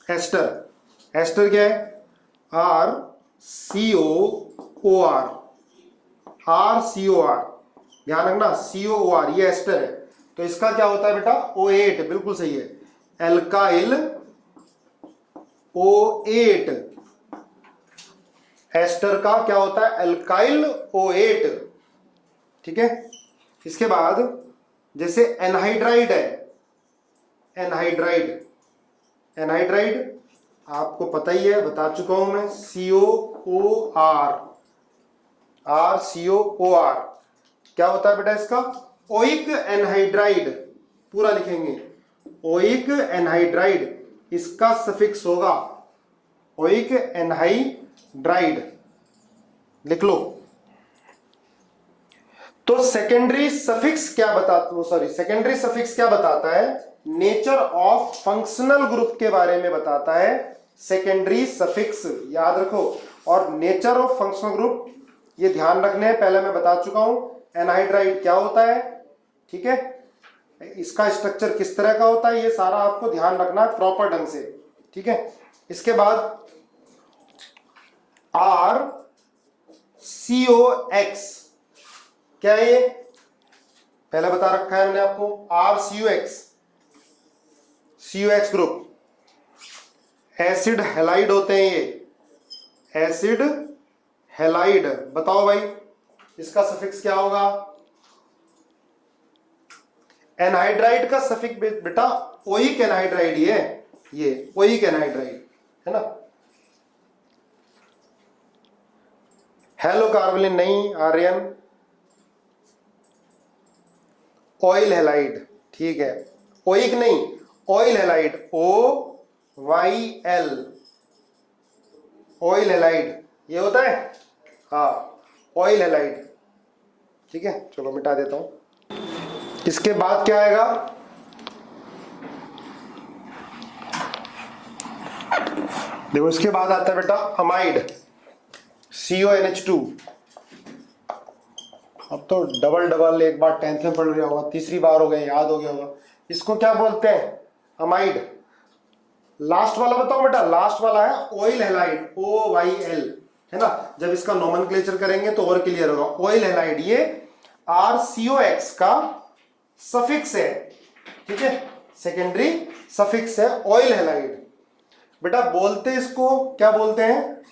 एस्टर, एस्टर क्या है, RCOOR, RCOR, ध्यान रखना, COOR, ये एस्टर है, तो इसका क्या होता है बेटा, O8, बिल्कुल सही है, एल्काइल O8, एस्टर का क्या होता है, एल्काइल O8। ठीक है, इसके बाद जैसे एनहाइड्राइड है, एनहाइड्राइड, एनहाइड्राइड आपको पता ही है, बता चुका हूं मैं, COOR, RCOOR, क्या होता है बेटा इसका, ओइक एनहाइड्राइड, पूरा लिखेंगे, ओइक एनहाइड्राइड, इसका सफिक्स होगा ओइक एनहाइड्राइड, लिख लो। तो सेकेंडरी सफिक्स क्या बताता, सॉरी, सेकेंडरी सफिक्स क्या बताता है, नेचर ऑफ फंक्शनल ग्रुप के बारे में बताता है सेकेंडरी सफिक्स, याद रखो। और नेचर ऑफ फंक्शनल ग्रुप ये ध्यान रखने हैं, पहले मैं बता चुका हूं, एनहाइड्राइड क्या होता है, ठीक है, इसका स्ट्रक्चर किस तरह का होता है, ये सारा आपको ध्यान रखना है प्रॉपर ढंग से। ठीक है, इसके बाद RCOX क्या है, ये पहले बता रखा है मैंने आपको, RCOX, COX group, acid halide होते हैं ये, एसिड हैलाइड। बताओ भाई इसका सफिक्स क्या होगा, एनहाइड्राइड का सफिक्स बेटा ओइक एनहाइड्राइड, ये ओइक एनहाइड्राइड है ना, हेलो कार्बोलिन नहीं, आर्यन, ऑयल हैलाइड, ठीक है, ओइक नहीं, oil halide, OYL, oil halide ये होता है, हाँ, ऑयल हैलाइड। ठीक है, चलो मिटा देता हूं। इसके बाद क्या आएगा, देखो इसके बाद आता है बेटा अमाइड, CONH2। अब तो डबल डबल एक बार 10th में पढ़ रहा होगा, तीसरी बार हो गए, याद हो गया होगा। इसको क्या बोलते हैं, अमाइड। लास्ट वाला बताओ बेटा, लास्ट वाला है ऑयल हैलाइड, OYL, है ना। जब इसका नोमेनक्लेचर करेंगे तो और क्लियर होगा। ऑयल हैलाइड ये RCOX का सफिक्स है, ठीक है, सेकेंडरी सफिक्स है, ऑयल हैलाइड। बेटा बोलते इसको क्या बोलते हैं,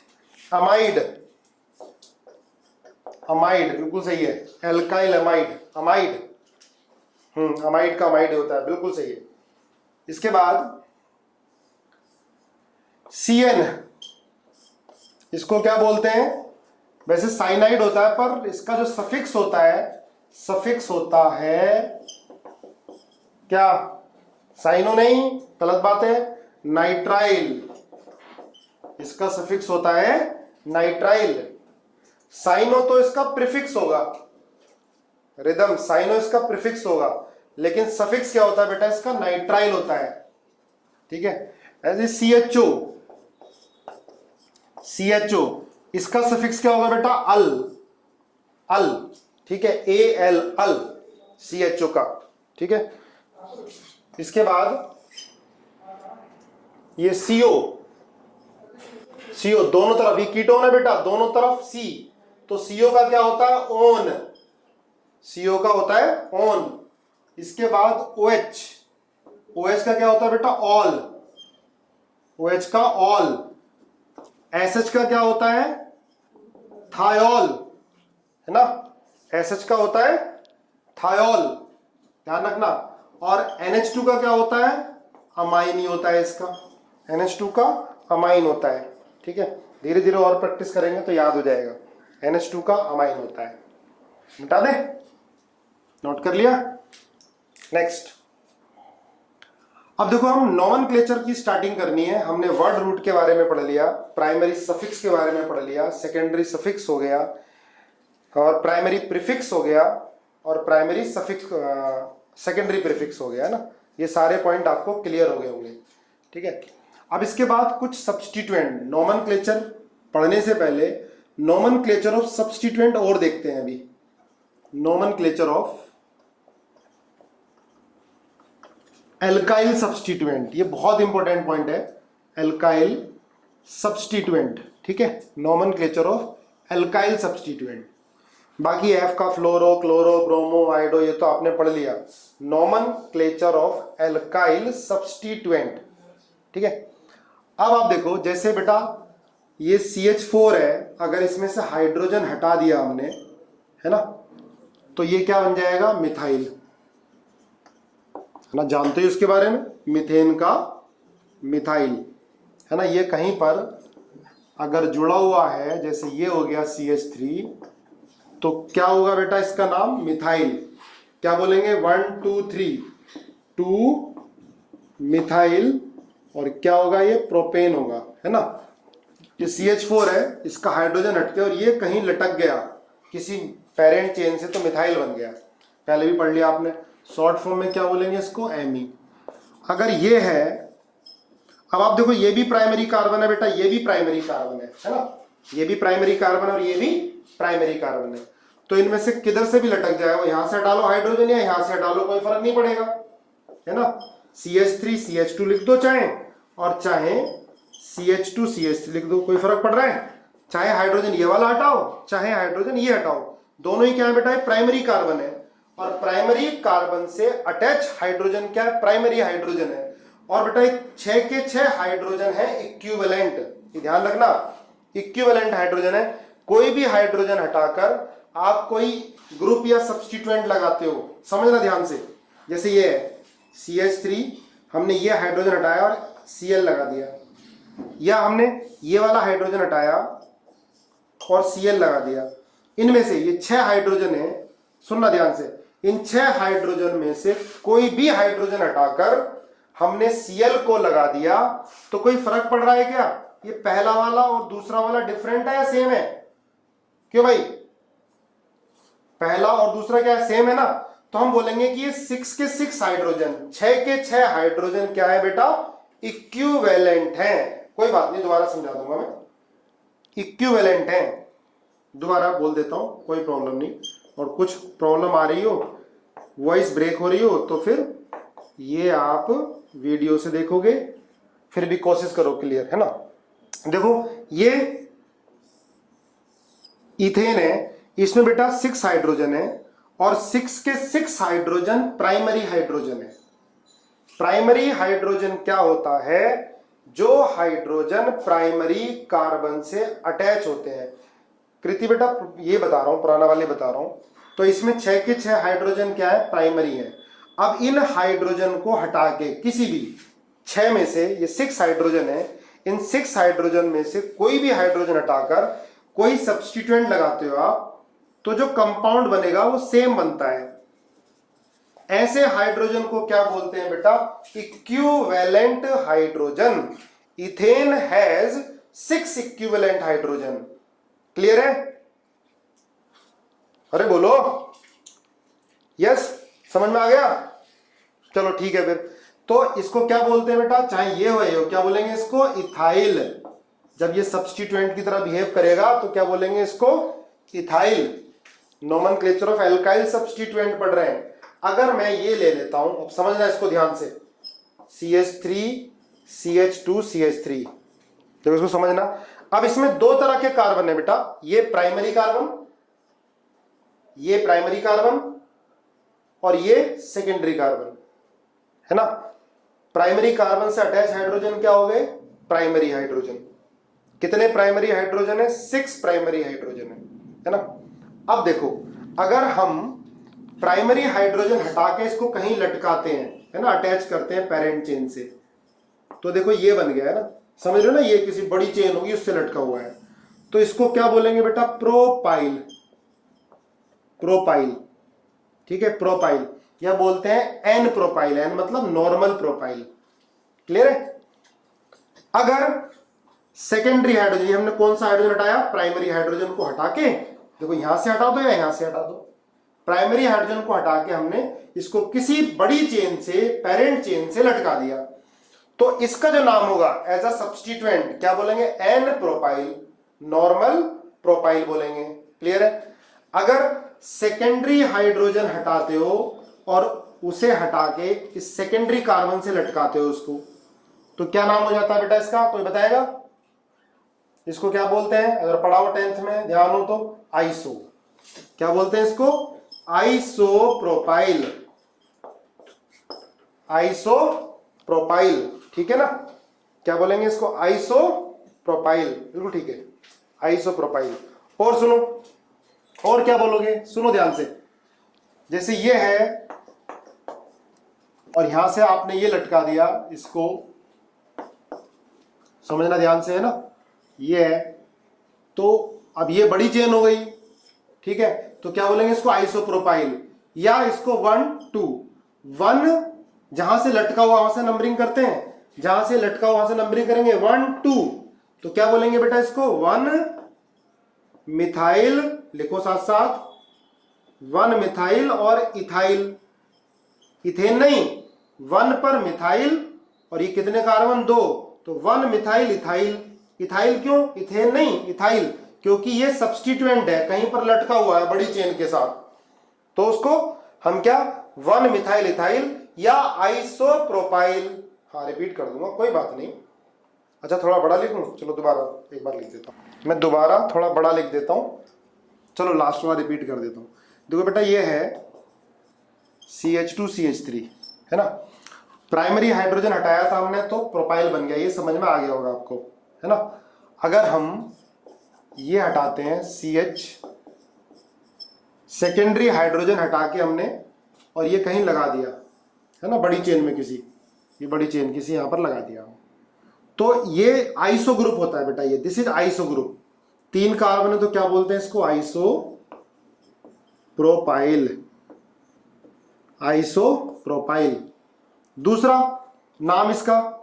अमाइड। अमाइड बिल्कुल सही है, एल्काइल अमाइड, अमाइड। अमाइड का अमाइड होता है, बिल्कुल सही है। इसके बाद CN, इसको क्या बोलते हैं, वैसे साइनाइड होता है पर इसका जो सफिक्स होता है, सफिक्स होता है क्या, साइनो नहीं, गलत बात है, नाइट्राइल। इसका सफिक्स होता है नाइट्राइल। साइनो तो इसका प्रीफिक्स होगा, रिदम साइनो इसका प्रीफिक्स होगा, लेकिन सफिक्स क्या होता है बेटा, इसका नाइट्राइल होता है, ठीक है। ऐसे CHO, CHO इसका सफिक्स क्या होगा बेटा, अल, अल, ठीक है, AL, अल, CHO का, ठीक है। इसके बाद ये CO, CO दोनों तरफ, ये कीटोन है बेटा, दोनों तरफ C, तो CO का क्या होता है, ओन, CO का होता है ओन। इसके बाद OH, OH का क्या होता है बेटा, ऑल, OH का ऑल। SH का क्या होता है, थायोल, है ना, SH का होता है थायोल, ध्यान रखना। और NH2 का क्या होता है, अमाइन ही होता है इसका, NH2 का अमाइन होता है, ठीक है। धीरे धीरे और प्रैक्टिस करेंगे तो याद हो जाएगा, NH2 का अमाइन होता है। मिटा दे, नोट कर लिया। नेक्स्ट, अब देखो हम नोमेनक्लेचर की स्टार्टिंग करनी है। हमने वर्ड रूट के बारे में पढ़ लिया, प्राइमरी सफिक्स के बारे में पढ़ लिया, सेकेंडरी सफिक्स हो गया, और प्राइमरी प्रीफिक्स हो गया, और प्राइमरी सफिक्स, सेकेंडरी प्रीफिक्स हो गया, है ना। ये सारे पॉइंट आपको क्लियर हो गए होंगे, ठीक है। अब इसके बाद कुछ सब्स्टिट्यूएंट, नोमेनक्लेचर पढ़ने से पहले नोमेनक्लेचर ऑफ सब्स्टिट्यूएंट और देखते हैं अभी। नोमेनक्लेचर ऑफ एल्काइल सब्स्टिट्यूएंट, ये बहुत इंपॉर्टेंट पॉइंट है, एल्काइल सब्स्टिट्यूएंट, ठीक है। Nomenclature of alkyl substituent. बाकी F का फ्लोरो, क्लोरो, ब्रोमो, आइडो, ये तो आपने पढ़ लिया। नोमेनक्लेचर ऑफ एल्काइल सब्स्टिट्यूएंट, ठीक है। अब आप देखो, जैसे बेटा ये CH4 है, अगर इसमें से हाइड्रोजन हटा दिया हमने, है ना, तो ये क्या बन जाएगा, मिथाइल, है ना, जानते हो इसके बारे में, मीथेन का मिथाइल, है ना। ये कहीं पर अगर जुड़ा हुआ है, जैसे ये हो गया CH3, तो क्या होगा बेटा, इसका नाम मिथाइल। क्या बोलेंगे, 1 2 3, 2 मिथाइल, और क्या होगा, ये प्रोपेन होगा, है ना। ये CH4 है, इसका हाइड्रोजन हटके और ये कहीं लटक गया किसी पेरेंट चेन से, तो मिथाइल बन गया। पहले भी पढ़ लिया आपने। शॉर्ट फॉर्म में क्या बोलेंगे इसको, Me। अगर ये है, अब आप देखो ये भी प्राइमरी कार्बन है बेटा, ये भी प्राइमरी कार्बन है ना, ये भी प्राइमरी कार्बन और ये भी प्राइमरी कार्बन है। तो इनमें से किधर से भी लटक जाएगा, यहां से हटा लो हाइड्रोजन या यहां से हटा लो, कोई फर्क नहीं पड़ेगा, है ना। CH3 CH2 लिख दो चाहे, और चाहे CH2 CH3 लिख दो, कोई फर्क पड़ रहा है। चाहे हाइड्रोजन ये वाला हटाओ, चाहे हाइड्रोजन ये हटाओ, दोनों ही क्या है बेटा, प्राइमरी कार्बन है। और प्राइमरी कार्बन से अटैच हाइड्रोजन क्या है, प्राइमरी हाइड्रोजन है। और बेटा 6 के 6 हाइड्रोजन है इक्विवेलेंट, ये ध्यान रखना, इक्विवेलेंट हाइड्रोजन है। कोई भी हाइड्रोजन हटाकर आप कोई ग्रुप या सब्स्टिट्यूएंट लगाते हो, समझना ध्यान से। जैसे ये है CH3, हमने ये हाइड्रोजन हटाया और Cl लगा दिया, या हमने ये वाला हाइड्रोजन हटाया और Cl लगा दिया। इनमें से ये 6 हाइड्रोजन है, सुनना ध्यान से, इन 6 हाइड्रोजन में से कोई भी हाइड्रोजन हटाकर हमने Cl को लगा दिया, तो कोई फर्क पड़ रहा है क्या? ये पहला वाला और दूसरा वाला डिफरेंट है या सेम है? क्यों भाई, पहला और दूसरा क्या है, सेम है ना। तो हम बोलेंगे कि ये 6 के 6 हाइड्रोजन, 6 के 6 हाइड्रोजन क्या है बेटा, इक्विवेलेंट है। कोई बात नहीं, दोबारा समझा दूंगा मैं, इक्विवेलेंट है। दोबारा बोल देता हूं, कोई प्रॉब्लम नहीं। और कुछ प्रॉब्लम आ रही हो, वॉइस ब्रेक हो रही हो, तो फिर ये आप वीडियो से देखोगे, फिर भी कोशिश करो क्लियर, है ना। देखो ये इथेन है, इसमें बेटा 6 हाइड्रोजन है और 6 के 6 हाइड्रोजन प्राइमरी हाइड्रोजन है। प्राइमरी हाइड्रोजन क्या होता है? जो हाइड्रोजन प्राइमरी कार्बन से अटैच होते हैं। कृति बेटा ये बता रहा हूं, पुराना वाले बता रहा हूं। तो इसमें 6 के 6 हाइड्रोजन क्या है? प्राइमरी है। अब इन हाइड्रोजन को हटा के किसी भी 6 में से, ये 6 हाइड्रोजन है, इन 6 हाइड्रोजन में से कोई भी हाइड्रोजन हटाकर कोई सब्स्टिट्यूएंट लगाते हो आप, तो जो कंपाउंड बनेगा वो सेम बनता है। ऐसे हाइड्रोजन को क्या बोलते हैं बेटा? Equivalent hydrogen. Ethane has 6 equivalent hydrogen. Clear है? अरे बोलो यस, समझ में आ गया? चलो ठीक है फिर। तो इसको क्या बोलते हैं बेटा? चाहे ये हो ये हो, क्या बोलेंगे इसको? इथाइल। जब ये सब्स्टिट्यूएंट की तरह बिहेव करेगा तो क्या बोलेंगे इसको? Ethyl. Nomenclature of alkyl substituent पढ़ रहे हैं। अगर मैं ये ले लेता हूं, अब समझना इसको ध्यान से, CH3 CH2 CH3, तो इसको समझना। अब इसमें 2 तरह के कार्बन है बेटा, ये प्राइमरी कार्बन, ये प्राइमरी कार्बन और ये सेकेंडरी कार्बन है ना। प्राइमरी कार्बन से अटैच हाइड्रोजन क्या हो गए? Primary hydrogen. कितने प्राइमरी हाइड्रोजन है? 6 प्राइमरी हाइड्रोजन है ना। अब देखो, अगर हम प्राइमरी हाइड्रोजन हटा के इसको कहीं लटकाते हैं, है ना, अटैच करते हैं पेरेंट चेन से, तो देखो ये बन गया है ना, समझ लो ना, ये किसी बड़ी चेन होगी उससे लटका हुआ है। तो इसको क्या बोलेंगे बेटा? प्रोपाइल। प्रोपाइल, ठीक है, प्रोपाइल। या बोलते हैं एन प्रोपाइल, एन मतलब नॉर्मल प्रोपाइल। क्लियर है? अगर सेकेंडरी हाइड्रोजन, हमने कौन सा हाइड्रोजन हटाया? प्राइमरी हाइड्रोजन को हटा के, देखो यहां से हटा दो या यहां से हटा दो, प्राइमरी हाइड्रोजन को हटा के हमने इसको किसी बड़ी चेन से, पेरेंट चेन से लटका दिया, तो इसका जो नाम होगा एज अ सब्स्टिट्यूएंट क्या बोलेंगे? एन प्रोपाइल, नॉर्मल प्रोपाइल बोलेंगे। क्लियर है? अगर सेकेंडरी हाइड्रोजन हटाते हो और उसे हटा के इस सेकेंडरी कार्बन से लटकाते हो उसको, तो क्या नाम हो जाता है बेटा इसका? कोई बताएगा? इसको क्या बोलते हैं? अगर पढ़ा हो 10th में, ध्यान हो तो, आइसो। क्या बोलते हैं इसको? आइसोप्रोपाइल। आइसोप्रोपाइल, ठीक है ना। क्या बोलेंगे इसको? आइसोप्रोपाइल। बिल्कुल ठीक है, आइसोप्रोपाइल। और सुनो, और क्या बोलोगे? सुनो ध्यान से। जैसे ये है और यहां से आपने ये लटका दिया, इसको समझना ध्यान से, है ना। ये है, तो अब ये बड़ी चेन हो गई, ठीक है, तो क्या बोलेंगे इसको? आइसोप्रोपाइल। या इसको 1 2, 1 जहां से लटका हुआ वहां से नंबरिंग करते हैं, जहां से लटका हुआ वहां से नंबरिंग करेंगे 1 2, तो क्या बोलेंगे बेटा इसको? 1 मिथाइल, लिखो साथ साथ, 1 मिथाइल और इथाइल, इथेन नहीं, 1 पर मिथाइल और ये कितने कार्बन? 2, तो 1 मिथाइल इथाइल। इथाइल क्यों? इथेन नहीं, इथाइल, क्योंकि ये सब्स्टिट्यूएंट है, कहीं पर लटका हुआ है बड़ी चेन के साथ, तो उसको हम क्या? 1 मिथाइल इथाइल या आइसोप्रोपाइल। हाँ, रिपीट कर दूंगा, कोई बात नहीं। अच्छा, थोड़ा बड़ा लिखूं? चलो दोबारा एक बार लिख देता हूं, मैं दोबारा थोड़ा बड़ा लिख देता हूं। चलो लास्ट वाला रिपीट कर देता हूं। देखो बेटा, ये है CH2 CH3, है ना। प्राइमरी हाइड्रोजन हटाया था हमने तो प्रोपाइल बन गया, ये समझ में आ गया होगा आपको, है ना। अगर हम ये हटाते हैं CH, सेकेंडरी हाइड्रोजन हटा के हमने और ये कहीं लगा दिया, है ना, बड़ी चेन में किसी, ये बड़ी चेन किसी यहां पर लगा दिया, तो ये आइसो ग्रुप होता है बेटा। ये this is iso group. 3 carbon है तो क्या बोलते हैं इसको? Iso propyl. आइसोप्रोपाइल। दूसरा नाम इसका,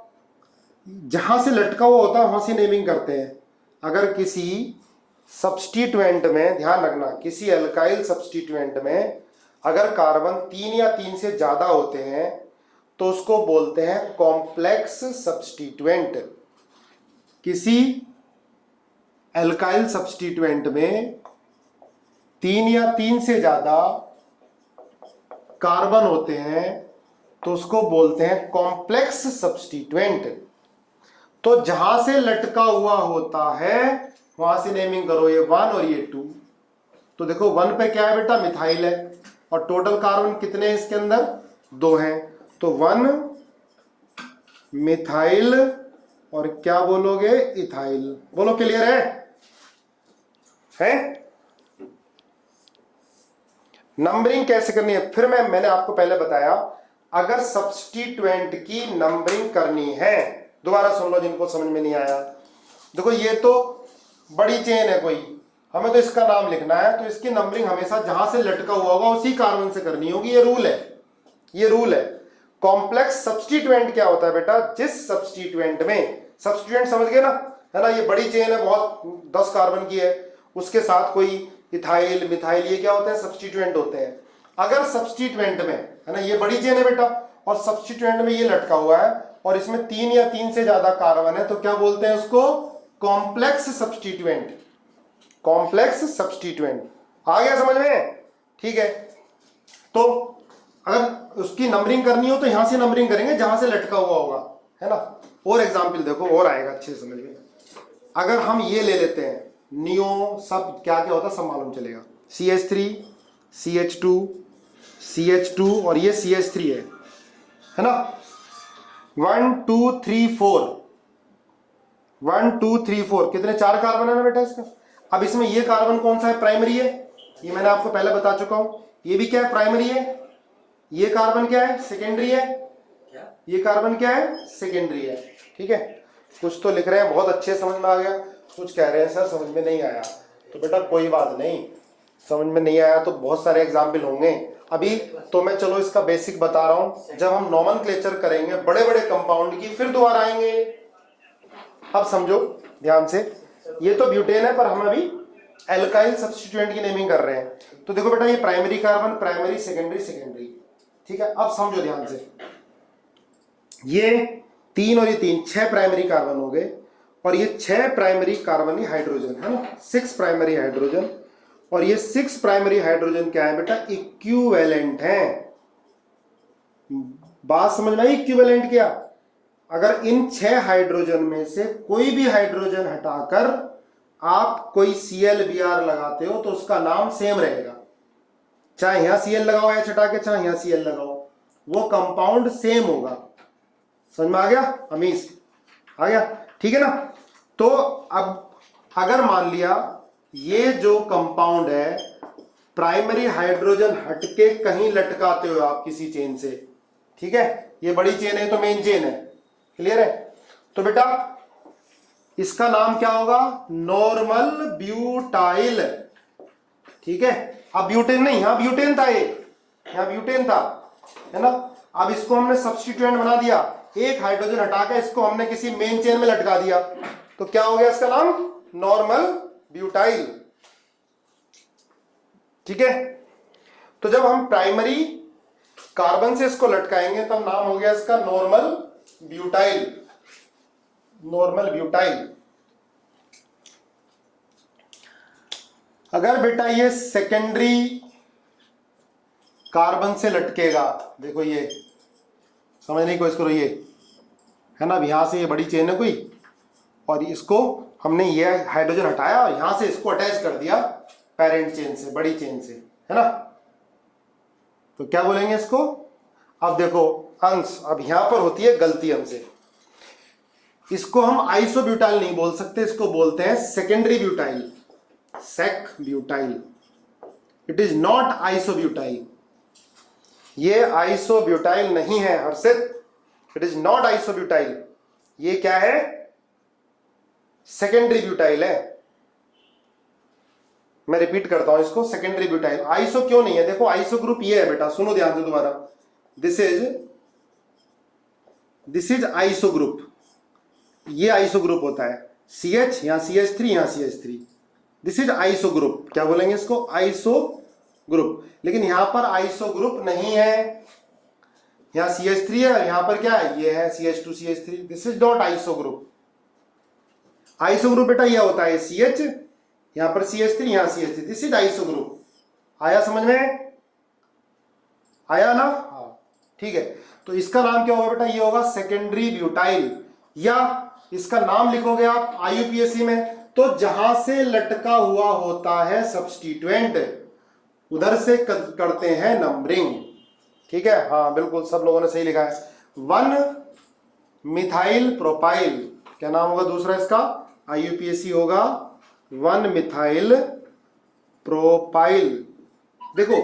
जहां से लटका हुआ होता है वहां से नेमिंग करते हैं। अगर किसी सब्स्टिट्यूएंट में, ध्यान रखना, किसी अल्काइल सब्स्टिट्यूएंट में अगर कार्बन 3 या 3 से ज्यादा होते हैं तो उसको बोलते हैं कॉम्प्लेक्स सब्स्टिट्यूएंट। किसी अल्काइल सब्स्टिट्यूएंट में 3 या 3 से ज्यादा कार्बन होते हैं तो उसको बोलते हैं कॉम्प्लेक्स सब्स्टिट्यूएंट। तो जहां से लटका हुआ होता है वहां से नेमिंग करो, ये 1 और ये 2। तो देखो 1 पे क्या है बेटा? मिथाइल है, और टोटल कार्बन कितने हैं इसके अंदर, 2 हैं। तो 1 मिथाइल और क्या बोलोगे, इथाइल। बोलो क्लियर है? नंबरिंग कैसे करनी है फिर मैंने आपको पहले बताया, अगर सब्स्टिट्यूएंट की नंबरिंग करनी है, दोबारा सुन लो जिनको समझ में नहीं आया। देखो ये तो बड़ी चेन है कोई, हमें तो इसका नाम लिखना है, तो इसकी नंबरिंग हमेशा जहां से लटका हुआ होगा उसी कार्बन से करनी होगी, ये रूल है। कॉम्प्लेक्स सब्स्टिट्यूएंट क्या होता है बेटा, जिस सब्स्टिट्यूएंट में, सब्स्टिट्यूएंट समझ गए ना, है ना, ये बड़ी चेन है बहुत, 10 कार्बन की है, उसके साथ कोई इथाइल मिथाइल, ये क्या होते हैं, सब्स्टिट्यूएंट होते हैं। अगर सब्स्टिट्यूएंट में, है ना, ये बड़ी चेन है बेटा, और सब्स्टिट्यूएंट में ये लटका हुआ है और इसमें 3 या 3 से ज्यादा कार्बन है, तो क्या बोलते हैं उसको, कॉम्प्लेक्स सब्स्टिट्यूएंट। कॉम्प्लेक्स सब्स्टिट्यूएंट आ गया समझ में? ठीक है, तो अगर उसकी नंबरिंग करनी हो तो यहां से नंबरिंग करेंगे जहां से लटका हुआ होगा, है ना। और एग्जांपल देखो, और आएगा अच्छे से समझ में। अगर हम ये ले लेते हैं नियो, सब क्या क्या होता है सब मालूम चलेगा, CH3 CH2 CH2 और ये CH3 है ना। 1 2 3 4 1 2 3 4 कितने, 4 कार्बन है ना बेटा इसका। अब इसमें ये कार्बन कौन सा है, प्राइमरी है, ये मैंने आपको पहले बता चुका हूं। ये भी क्या है, प्राइमरी है। ये कार्बन क्या है, सेकेंडरी है। ये कार्बन क्या है, सेकेंडरी है। ठीक है, कुछ तो लिख रहे हैं बहुत अच्छे समझ में आ गया, कुछ कह रहे हैं सर समझ में नहीं आया, तो बेटा कोई बात नहीं, समझ में नहीं आया तो बहुत सारे एग्जाम्पल होंगे। अभी तो मैं चलो इसका बेसिक बता रहा हूं, जब हम नॉमेनक्लेचर करेंगे बड़े बड़े कंपाउंड की फिर दोबारा आएंगे। अब समझो ध्यान से, ये तो ब्यूटेन है पर हम अभी एल्काइल सब्स्टिट्यूएंट की नेमिंग कर रहे हैं। तो देखो बेटा ये primary carbon, primary secondary secondary, ठीक है। अब समझो ध्यान से, ये 3 और ये 3, 6 प्राइमरी कार्बन हो गए, और ये 6 प्राइमरी कार्बन हाइड्रोजन है ना, 6 प्राइमरी हाइड्रोजन। और ये 6 प्राइमरी हाइड्रोजन क्या है बेटा, इक्विवेलेंट है। बात समझ में आई, इक्विवेलेंट क्या, अगर इन 6 हाइड्रोजन में से कोई भी हाइड्रोजन हटाकर आप कोई ClBr लगाते हो तो उसका नाम सेम रहेगा, चाहे यहां Cl लगाओ H हटा के, चाहे यहां Cl लगाओ, वो कंपाउंड सेम होगा। समझ में आ गया अमीश, आ गया, ठीक है ना। तो अब अगर मान लिया ये जो कंपाउंड है प्राइमरी हाइड्रोजन हटके कहीं लटकाते हो आप किसी चेन से, ठीक है, ये बड़ी चेन है तो मेन चेन है, क्लियर है। तो बेटा इसका नाम क्या होगा, नॉर्मल ब्यूटाइल, ठीक है। अब ब्यूटेन नहीं, यहां ब्यूटेन था, ये यहां ब्यूटेन था, है ना। अब इसको हमने सब्स्टिट्यूएंट बना दिया, एक हाइड्रोजन हटा के इसको हमने किसी मेन चेन में लटका दिया, तो क्या हो गया इसका नाम, नॉर्मल ब्यूटाइल, ठीक है। तो जब हम प्राइमरी कार्बन से इसको लटकाएंगे तब नाम हो गया इसका नॉर्मल ब्यूटाइल, नॉर्मल ब्यूटाइल। अगर बेटा ये सेकेंडरी कार्बन से लटकेगा, देखो ये समझने की कोशिश करो, ये है ना, यहां से ये बड़ी चेन है कोई, और इसको हमने ये हाइड्रोजन हटाया और यहां से इसको अटैच कर दिया पेरेंट चेन से, बड़ी चेन से, है ना। तो क्या बोलेंगे इसको, अब देखो अंश, अब यहां पर होती है गलती हमसे, इसको हम आइसोब्यूटाइल नहीं बोल सकते, इसको बोलते हैं secondary butyl, sec butyl. It is not isobutyl, ये आइसोब्यूटाइल नहीं है Harshit, it is not isobutyl, ये क्या है, सेकेंडरी ब्यूटाइल है। मैं रिपीट करता हूं इसको, सेकेंडरी ब्यूटाइल। आइसो क्यों नहीं है, देखो आइसो ग्रुप ये है बेटा, सुनो ध्यान से दोबारा, दिस इज आइसो ग्रुप, ये आइसो ग्रुप होता है, CH यहां CH3 यहां CH3, this is iso group, क्या बोलेंगे इसको, आइसो ग्रुप। लेकिन यहां पर आइसो ग्रुप नहीं है, यहां CH3 है, यहां पर क्या है, ये है CH2 CH3, this is not iso group. Iso group बेटा यह होता है CH, यहां पर CH3 यहां CH3, this is iso group. आया समझ में, आया ना, हाँ ठीक है। तो इसका नाम क्या होगा बेटा, ये होगा सेकेंडरी ब्यूटाइल, या इसका नाम लिखोगे आप IUPAC में तो जहां से लटका हुआ होता है सब्स्टिट्यूएंट उधर से करते हैं नंबरिंग। ठीक है, हाँ बिल्कुल सब लोगों ने सही लिखा है। 1 मिथाइल प्रोपाइल, क्या नाम होगा दूसरा इसका, IUPAC होगा 1 मिथाइल प्रोपाइल। देखो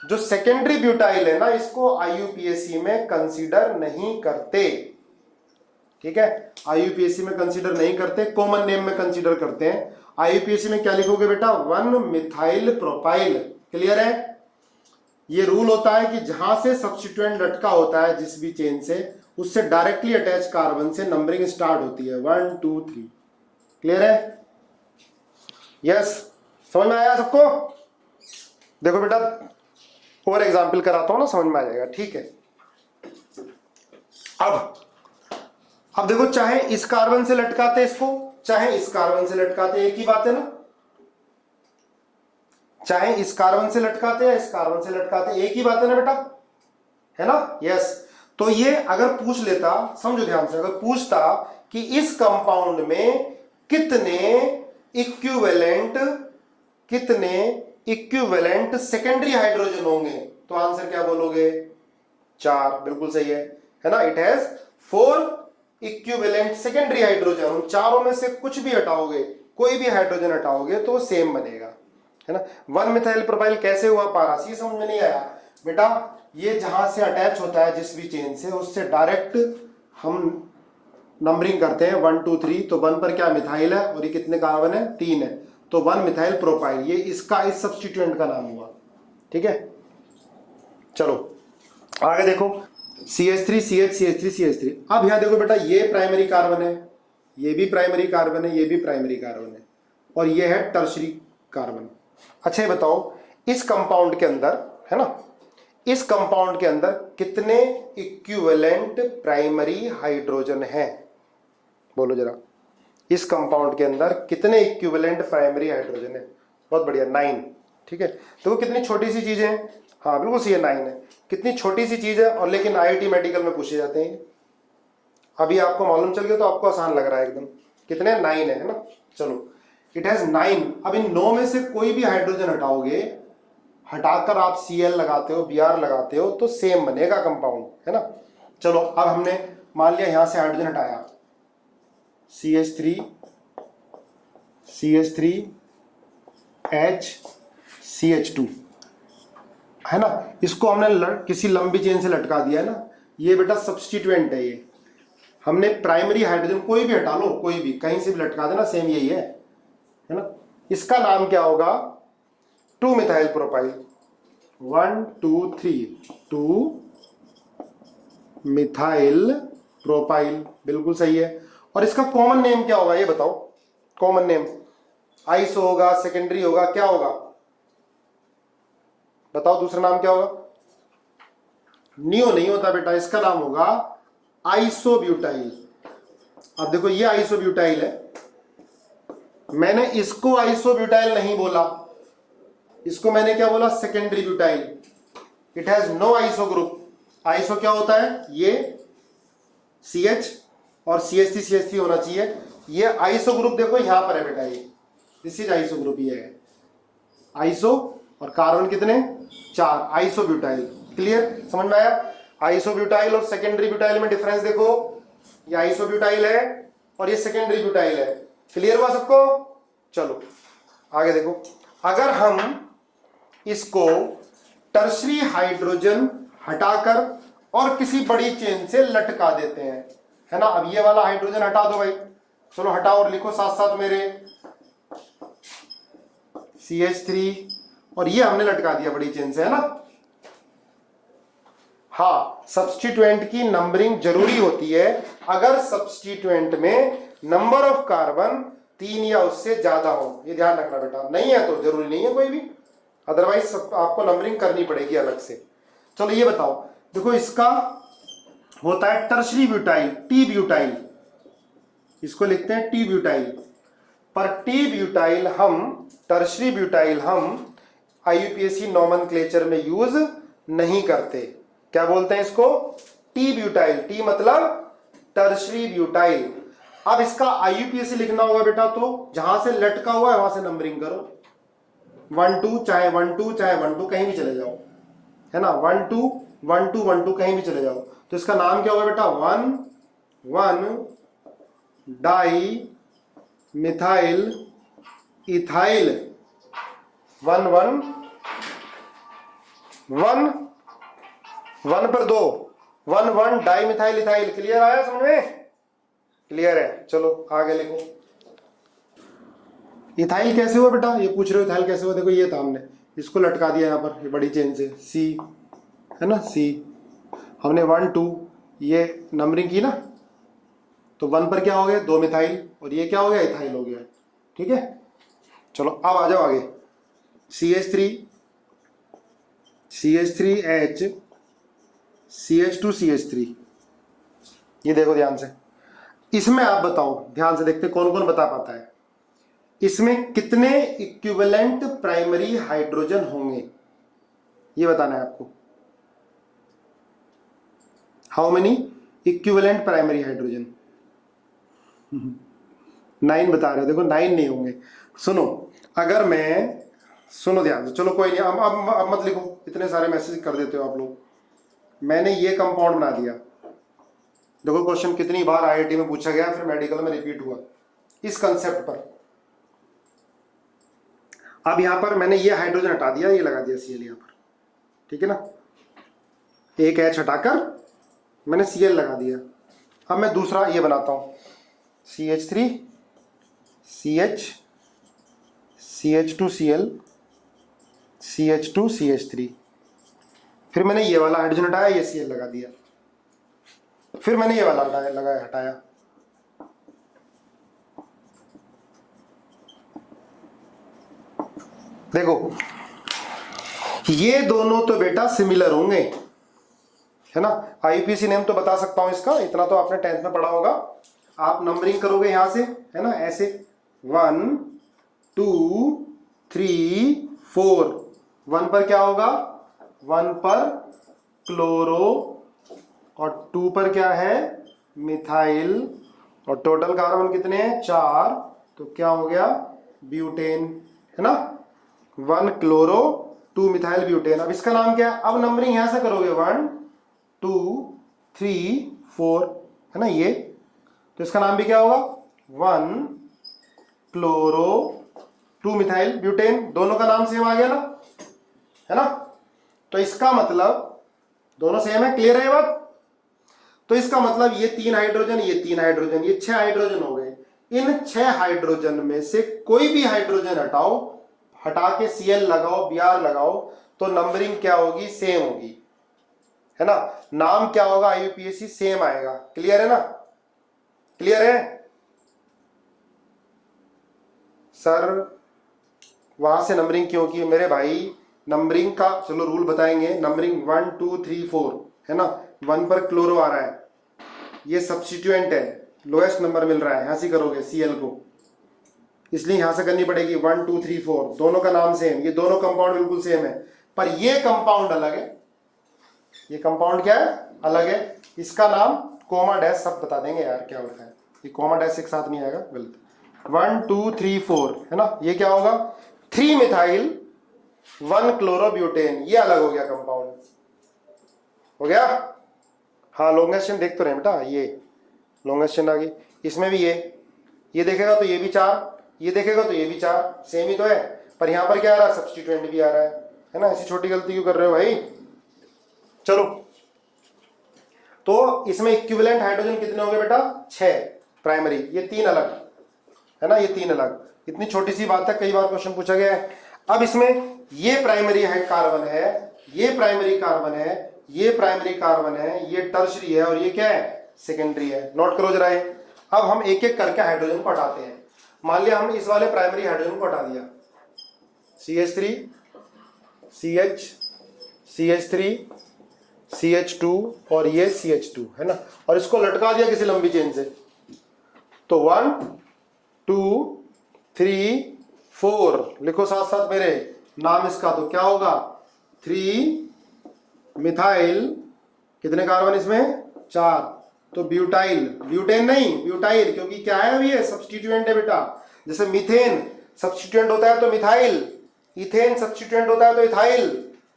जो सेकेंडरी ब्यूटाइल है ना, इसको IUPAC में कंसीडर नहीं करते। ठीक है, IUPAC में कंसीडर नहीं करते, कॉमन नेम में कंसीडर करते हैं। IUPAC में क्या लिखोगे बेटा, 1 मिथाइल प्रोपाइल। क्लियर है? ये रूल होता है कि जहां से सब्स्टिट्यूएंट लटका होता है जिस भी चेन से, उससे डायरेक्टली अटैच कार्बन से नंबरिंग स्टार्ट होती है 1 2 3। क्लियर है? यस, समझ में आया सबको? देखो बेटा और एग्जाम्पल कराता हूं ना, समझ में आ जाएगा। ठीक है, अब देखो, चाहे इस कार्बन से लटकाते इसको, चाहे इस कार्बन से लटकाते, एक ही बात है ना। चाहे इस कार्बन से लटकाते या इस कार्बन से लटकाते, एक ही बात है ना बेटा, है ना? यस। तो ये अगर पूछ लेता, समझो ध्यान से, अगर पूछता कि इस कंपाउंड में कितने इक्विवेलेंट सेकेंडरी हाइड्रोजन होंगे, तो आंसर क्या बोलोगे? 4। बिल्कुल सही है ना? It has 4 equivalent secondary hydrogen. उन चारों में से कुछ भी हटाओगे, कोई भी हाइड्रोजन हटाओगे तो सेम बनेगा, है ना? 1 मिथाइल प्रोपाइल कैसे हुआ पारस, ये समझ में नहीं आया बेटा। ये जहां से अटैच होता है जिस भी चेन से, उससे डायरेक्ट हम नंबरिंग करते हैं 1 2 3। तो 1 पर क्या मिथाइल है और ये कितने कार्बन है, 3 है, तो 1 मिथाइल प्रोपाइल, ये इसका इस सब्स्टिट्यूएंट का नाम हुआ। ठीक है, चलो आगे देखो, CH3 CH CH3 CH3। अब यहां देखो बेटा, ये प्राइमरी कार्बन है, ये भी प्राइमरी कार्बन है, ये भी प्राइमरी कार्बन है, और ये है टर्शरी कार्बन। अच्छा ये बताओ, इस कंपाउंड के अंदर, है ना, इस कंपाउंड के अंदर कितने इक्विवेलेंट प्राइमरी हाइड्रोजन हैं? बोलो जरा, इस कंपाउंड के अंदर कितने इक्विवेलेंट प्राइमरी हाइड्रोजन है? बहुत बढ़िया, 9। ठीक है, तो कितनी छोटी सी चीजें हैं। हाँ बिल्कुल सही है, 9 है। कितनी छोटी सी चीज है, और लेकिन IIT मेडिकल में पूछे जाते हैं। अभी आपको मालूम चल गया तो आपको आसान लग रहा है एकदम। कितने? 9 है ना? चलो, इट हैज 9। अब इन 9 में से कोई भी हाइड्रोजन हटाओगे, हटाकर आप Cl लगाते हो, Br लगाते हो, तो सेम बनेगा कंपाउंड, है ना? चलो, अब हमने मान लिया यहां से हाइड्रोजन हटाया, CH3 H CH2, है ना? इसको हमने किसी लंबी चेन से लटका दिया है ना। ये बेटा सब्स्टिट्यूएंट है, ये हमने प्राइमरी हाइड्रोजन कोई भी हटा लो, कोई भी कहीं से भी लटका देना, सेम यही है ना? इसका नाम क्या होगा? 2 मिथाइल प्रोपाइल। 1 2 3 2 मिथाइल प्रोपाइल, बिल्कुल सही है। और इसका कॉमन नेम क्या होगा, ये बताओ? कॉमन नेम आइसो होगा, सेकेंडरी होगा, क्या होगा बताओ? दूसरा नाम क्या होगा? नियो नहीं होता बेटा, इसका नाम होगा आइसोब्यूटाइल। अब देखो, ये आइसोब्यूटाइल है, मैंने इसको आइसोब्यूटाइल नहीं बोला, इसको मैंने क्या बोला? Secondary butyl. It has no iso group. Iso क्या होता है? ये CH और CH3 CH3 होना चाहिए। ये आइसो ग्रुप देखो यहां पर है बेटा, ये दिस इज आइसो ग्रुप, ये है आइसो, और कार्बन कितने? 4, आइसोब्यूटाइल। क्लियर, समझ में आया? आइसोब्यूटाइल और सेकेंडरी ब्यूटाइल में डिफरेंस देखो, ये आइसोब्यूटाइल है और ये सेकेंडरी ब्यूटाइल है। क्लियर हुआ सबको? चलो आगे देखो, अगर हम इसको टर्शरी हाइड्रोजन हटाकर और किसी बड़ी चेन से लटका देते हैं, है ना? अब ये वाला हाइड्रोजन हटा दो भाई, चलो हटाओ और लिखो साथ साथ मेरे, CH3, और ये हमने लटका दिया बड़ी चेन से, है ना? हाँ, सब्स्टिट्यूएंट की नंबरिंग जरूरी होती है अगर सब्स्टिट्यूएंट में नंबर ऑफ कार्बन 3 या उससे ज्यादा हो, ये ध्यान रखना बेटा। नहीं है तो जरूरी नहीं है कोई भी, अदरवाइज आपको नंबरिंग करनी पड़ेगी अलग से। चलो ये बताओ, देखो इसका होता है टर्शरी ब्यूटाइल, टी ब्यूटाइल, इसको लिखते हैं टी ब्यूटाइल। पर टी ब्यूटाइल हम, टर्शरी ब्यूटाइल हम IUPAC नोमेनक्लेचर में यूज नहीं करते। क्या बोलते हैं इसको? T butyl. टी मतलब टर्शरी ब्यूटाइल। अब इसका IUPAC लिखना होगा बेटा, तो जहां से लटका हुआ है वहां से नंबरिंग करो, 1 2 चाहे 1 2 चाहे 1 2 कहीं भी चले जाओ, है ना, 1 2 1 2 1 2 कहीं भी चले जाओ, तो इसका नाम क्या होगा बेटा, 1 1 डाई मिथाइल इथाइल 1 1 1 1 पर 2 1 1 डाई मिथाइल इथाइल। क्लियर आया समझ में? क्लियर है, चलो आगे लिखो। इथाइल कैसे हुआ बेटा, ये पूछ रहे हो इथाइल कैसे हुआ, देखो ये था हमने इसको लटका दिया यहाँ पर, ये बड़ी चेन से सी, है ना, सी हमने 1 2 ये नंबरिंग की ना, तो 1 पर क्या हो गया, 2 मिथाइल, और ये क्या हो गया, इथाइल हो गया। ठीक है, चलो अब आ जाओ आगे, CH3H CH2CH3, ये देखो ध्यान से, इसमें आप बताओ, ध्यान से देखते कौन कौन बता पाता है, इसमें कितने इक्विवेलेंट प्राइमरी हाइड्रोजन होंगे, ये बताना है आपको। How many equivalent primary hydrogen? 9 बता रहे हो, देखो 9 नहीं होंगे। सुनो, अगर मैं, सुनो ध्यान से, चलो कोई नहीं, अब मत लिखो, इतने सारे मैसेज कर देते हो आप लोग। मैंने ये कंपाउंड बना दिया, देखो क्वेश्चन कितनी बार आईआईटी में पूछा गया, फिर मेडिकल में रिपीट हुआ इस कंसेप्ट पर। अब यहां पर मैंने ये हाइड्रोजन हटा दिया, ये लगा दिया Cl यहां पर, ठीक है ना, एक H हटाकर मैंने Cl लगा दिया। अब मैं दूसरा ये बनाता हूं, CH3 CH CH2Cl CH2CH3, फिर मैंने ये वाला हाइड्रोजन हटाया, ये Cl लगा दिया, फिर मैंने ये वाला हटाया, देखो ये दोनों तो बेटा सिमिलर होंगे, है ना। आईपीसी नेम तो बता सकता हूं इसका, इतना तो आपने 10th में पढ़ा होगा। आप नंबरिंग करोगे यहां से, है ना, ऐसे 1 2 3 4, 1 पर क्या होगा, 1 पर क्लोरो, और 2 पर क्या है, मिथाइल, और टोटल कार्बन कितने हैं, 4, तो क्या हो गया, ब्यूटेन, है ना, 1 क्लोरो 2 मिथाइल ब्यूटेन। अब इसका नाम क्या है, अब नंबरिंग यहां से करोगे 1 2 3 4, है ना ये, तो इसका नाम भी क्या होगा, 1 क्लोरो 2 मिथाइल ब्यूटेन, दोनों का नाम सेम आ गया ना, है ना। तो इसका मतलब दोनों सेम है, क्लियर है ये बात। तो इसका मतलब ये 3 हाइड्रोजन, ये 3 हाइड्रोजन, ये 6 हाइड्रोजन हो गए। इन 6 हाइड्रोजन में से कोई भी हाइड्रोजन हटाओ, हटा के Cl लगाओ, Br लगाओ, तो नंबरिंग क्या होगी, सेम होगी, है ना, नाम क्या होगा IUPAC सेम आएगा। क्लियर है ना, क्लियर है सर। वहां से नंबरिंग क्यों की मेरे भाई, नंबरिंग का चलो रूल बताएंगे। नंबरिंग 1 2 3 4, है ना, 1 पर क्लोरो आ रहा है, ये सब्स्टिट्यूएंट है, लोएस्ट नंबर मिल रहा है, यहां से करोगे Cl को, इसलिए यहां से करनी पड़ेगी 1 2 3 4, दोनों का नाम सेम, ये दोनों कंपाउंड बिल्कुल सेम है, पर ये कंपाउंड अलग है, ये कंपाउंड क्या है, अलग है। इसका नाम कोमा डैश, सब बता देंगे यार क्या होता है, ये कोमा डैश एक साथ नहीं आएगा, गलत। 1 2 3 4, है ना, ये क्या होगा, 3 मिथाइल 1 क्लोरोब्यूटेन, ये अलग हो गया कंपाउंड, हो गया। हाँ लॉन्गेस्ट चेन देख तो रहे बेटा, ये लॉन्गेस्ट चेन आ गई, इसमें भी ये देखेगा तो ये भी 4, ये देखेगा तो ये भी 4, सेम ही तो है, पर यहां पर क्या आ रहा है, सब्स्टिट्यूएंट भी आ रहा है ना। ऐसी छोटी गलती क्यों कर रहे हो भाई। चलो, तो इसमें इक्विवेलेंट हाइड्रोजन कितने होंगे बेटा, 6 प्राइमरी, ये 3 अलग, है ना, ये 3 अलग। इतनी छोटी सी बात है, कई बार क्वेश्चन पूछा गया है। अब इसमें ये प्राइमरी कार्बन है, ये प्राइमरी कार्बन है, ये प्राइमरी कार्बन है, ये टर्शरी है, और ये क्या है, सेकेंडरी है। नोट करो जरा। अब हम एक एक करके हाइड्रोजन को हटाते हैं। मान लिया हमने इस वाले प्राइमरी हाइड्रोजन को हटा दिया, CH3 CH CH3 CH2 और ये CH2, है ना, और इसको लटका दिया किसी लंबी चेन से, तो 1 2 3 4 लिखो साथ साथ मेरे नाम इसका, तो क्या होगा, 3 मिथाइल, कितने कार्बन इसमें, 4, तो ब्यूटाइल, ब्यूटेन नहीं ब्यूटाइल, क्योंकि क्या है अभी ये सब्स्टिट्यूएंट है बेटा। जैसे मीथेन सब्स्टिट्यूएंट होता है तो मिथाइल, इथेन सब्स्टिट्यूएंट होता है तो इथाइल।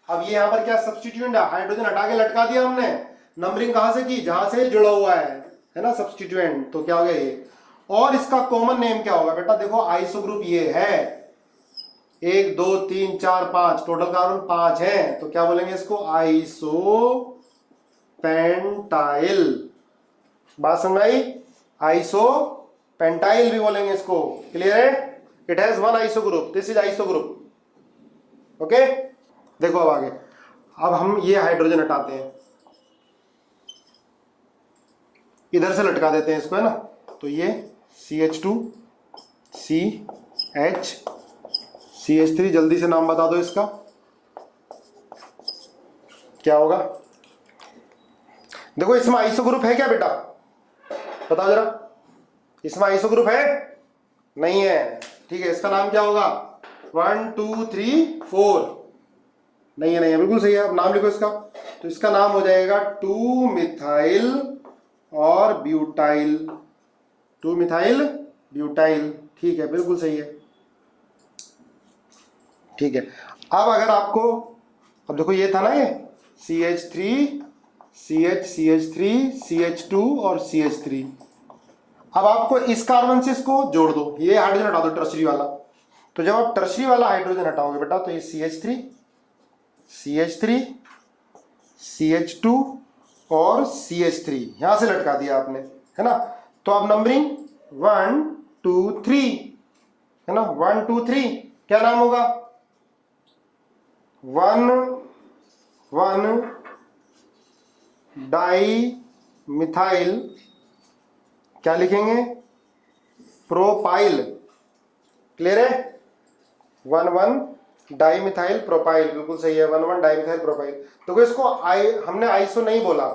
अब ये यहाँ पर क्या सब्स्टिट्यूएंट है, हाइड्रोजन हटा के लटका दिया हमने, नंबरिंग कहां से की, जहां से जुड़ा हुआ है ना सब्स्टिट्यूएंट, तो क्या हो गया ये। और इसका कॉमन नेम क्या होगा बेटा, देखो आइसो ग्रुप ये है, 1 2 3 4 5 टोटल कार्बन 5 है, तो क्या बोलेंगे इसको, आइसो पेंटाइल। बात समझ आई, आइसो पेंटाइल भी बोलेंगे इसको, क्लियर है। It has one iso group, this is iso group, okay. देखो अब आगे, अब हम ये हाइड्रोजन हटाते हैं, इधर से लटका देते हैं इसको, है ना। तो ये CH2 CH CH3, जल्दी से नाम बता दो इसका क्या होगा। देखो इसमें आइसो ग्रुप है क्या बेटा, बताओ जरा, इसमें आइसो ग्रुप है, नहीं है, ठीक है। इसका नाम क्या होगा, 1 2 3 4, नहीं है, नहीं है, बिल्कुल सही है। अब नाम लिखो इसका, तो इसका नाम हो जाएगा 2 मिथाइल और ब्यूटाइल, 2 मिथाइल ब्यूटाइल, ठीक है, बिल्कुल सही है, ठीक है। अब अगर आपको, अब देखो ये था ना ये CH3 CH3 CH2 और CH3, अब आपको इस कार्बन से इसको जोड़ दो, ये हाइड्रोजन हटा दो टर्शरी वाला। तो जब आप टर्शरी वाला हाइड्रोजन हटाओगे बेटा, तो ये CH3 CH2 और CH3 यहां से लटका दिया आपने, है ना। तो अब नंबरिंग 1 2 3, है ना, 1 2 3, क्या नाम होगा, 1 1 डाई मिथाइल, क्या लिखेंगे, प्रोपाइल, क्लियर है, 1 1 डाई मिथाइल प्रोपाइल, बिल्कुल सही है, 1 1 डाई मिथाइल प्रोपाइल। तो इसको हमने आइसो नहीं बोला,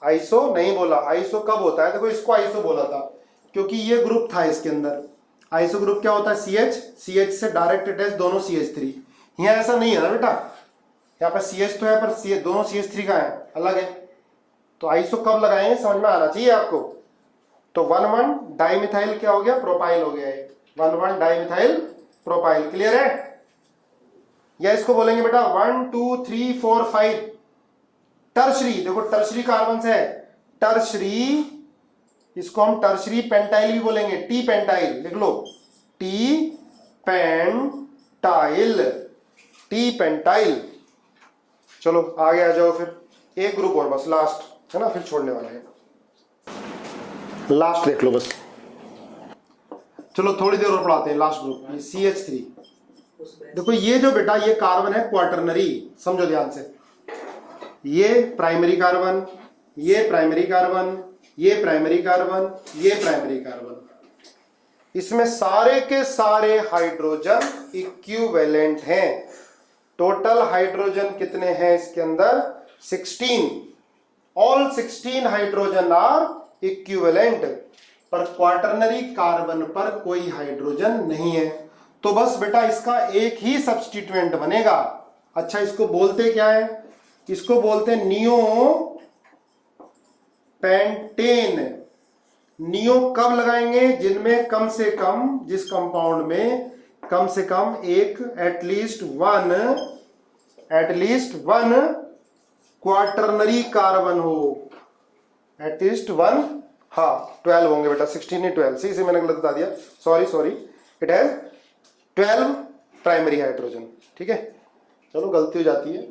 आइसो नहीं बोला, आइसो कब होता है, देखो इसको आइसो बोला था क्योंकि ये ग्रुप था इसके अंदर। आइसो ग्रुप क्या होता है, CH से डायरेक्ट अटैच दोनों CH3, यहाँ ऐसा नहीं है ना बेटा, यहाँ पर CH तो है पर दोनों CH3 का है, अलग है। तो आइसो कब लगाए समझ में आना चाहिए आपको। तो 1 1 डाई मिथाइल क्या हो गया, प्रोपाइल हो गया है, 1 1 डाई मिथाइल प्रोपाइल, क्लियर है। या इसको बोलेंगे बेटा 1 2 3 4 5 टर्शरी, देखो टर्शरी कार्बन है, टर्शरी, इसको हम टर्शरी पेंटाइल भी बोलेंगे, टी पेंटाइल, लिख लो, टी पेंटाइल, टी पेंटाइल। चलो आगे आ जाओ फिर, एक ग्रुप और बस लास्ट, है ना, फिर छोड़ने वाला है, लास्ट देख लो बस, चलो थोड़ी देर और पढ़ाते हैं लास्ट ग्रुप, ये CH3। देखो ये जो बेटा ये कार्बन है क्वार्टरनरी, समझो ध्यान से, ये प्राइमरी कार्बन, ये प्राइमरी कार्बन, ये प्राइमरी कार्बन, ये प्राइमरी कार्बन, इसमें सारे के सारे हाइड्रोजन इक्विवेलेंट हैं। टोटल हाइड्रोजन कितने हैं इसके अंदर, 16, ऑल 16 हाइड्रोजन आर इक्विवेलेंट, पर क्वार्टरनरी कार्बन पर कोई हाइड्रोजन नहीं है। तो बस बेटा इसका एक ही सब्स्टिट्यूएंट बनेगा। अच्छा इसको बोलते क्या है, इसको बोलते हैं नियो पेंटेन। नियो कब लगाएंगे, जिनमें कम से कम, जिस कंपाउंड में कम से कम एक एटलीस्ट वन क्वार्टरनरी कार्बन हो, एटलीस्ट 1, हाँ 12 होंगे बेटा, 16 नहीं 12, सी मैंने गलत बता दिया, sorry, it has 12 primary hydrogen, ठीक है, चलो गलती हो जाती है।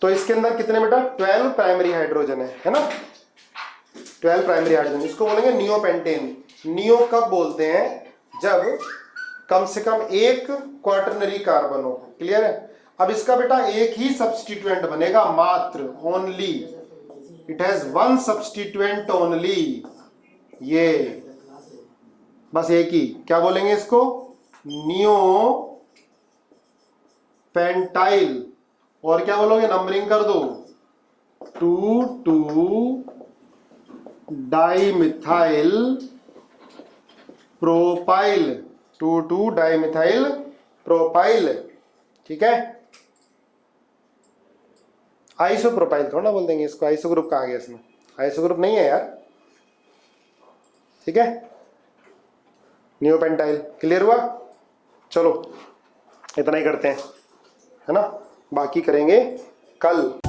तो इसके अंदर कितने बेटा, 12 प्राइमरी हाइड्रोजन है ना, 12 प्राइमरी हाइड्रोजन, इसको बोलेंगे नियोपेंटेन। नियो कब बोलते हैं, जब कम से कम एक क्वार्टरनरी कार्बन हो, क्लियर है। अब इसका बेटा एक ही सब्स्टिट्यूएंट बनेगा मात्र, only, it has one substituent only, ये बस एक ही, क्या बोलेंगे इसको, नियो पेंटाइल। और क्या बोलोगे, नंबरिंग कर दो, 2 2 डाइमिथाइल प्रोपाइल, 2 2 डाइमिथाइल प्रोपाइल, ठीक है। आइसो प्रोपाइल थोड़ा ना बोल देंगे इसको, आइसो ग्रुप कहाँ गया इसमें, आइसो ग्रुप नहीं है यार, ठीक है। नियोपेंटाइल, क्लियर हुआ। चलो इतना ही करते हैं, है ना, बाकी करेंगे कल।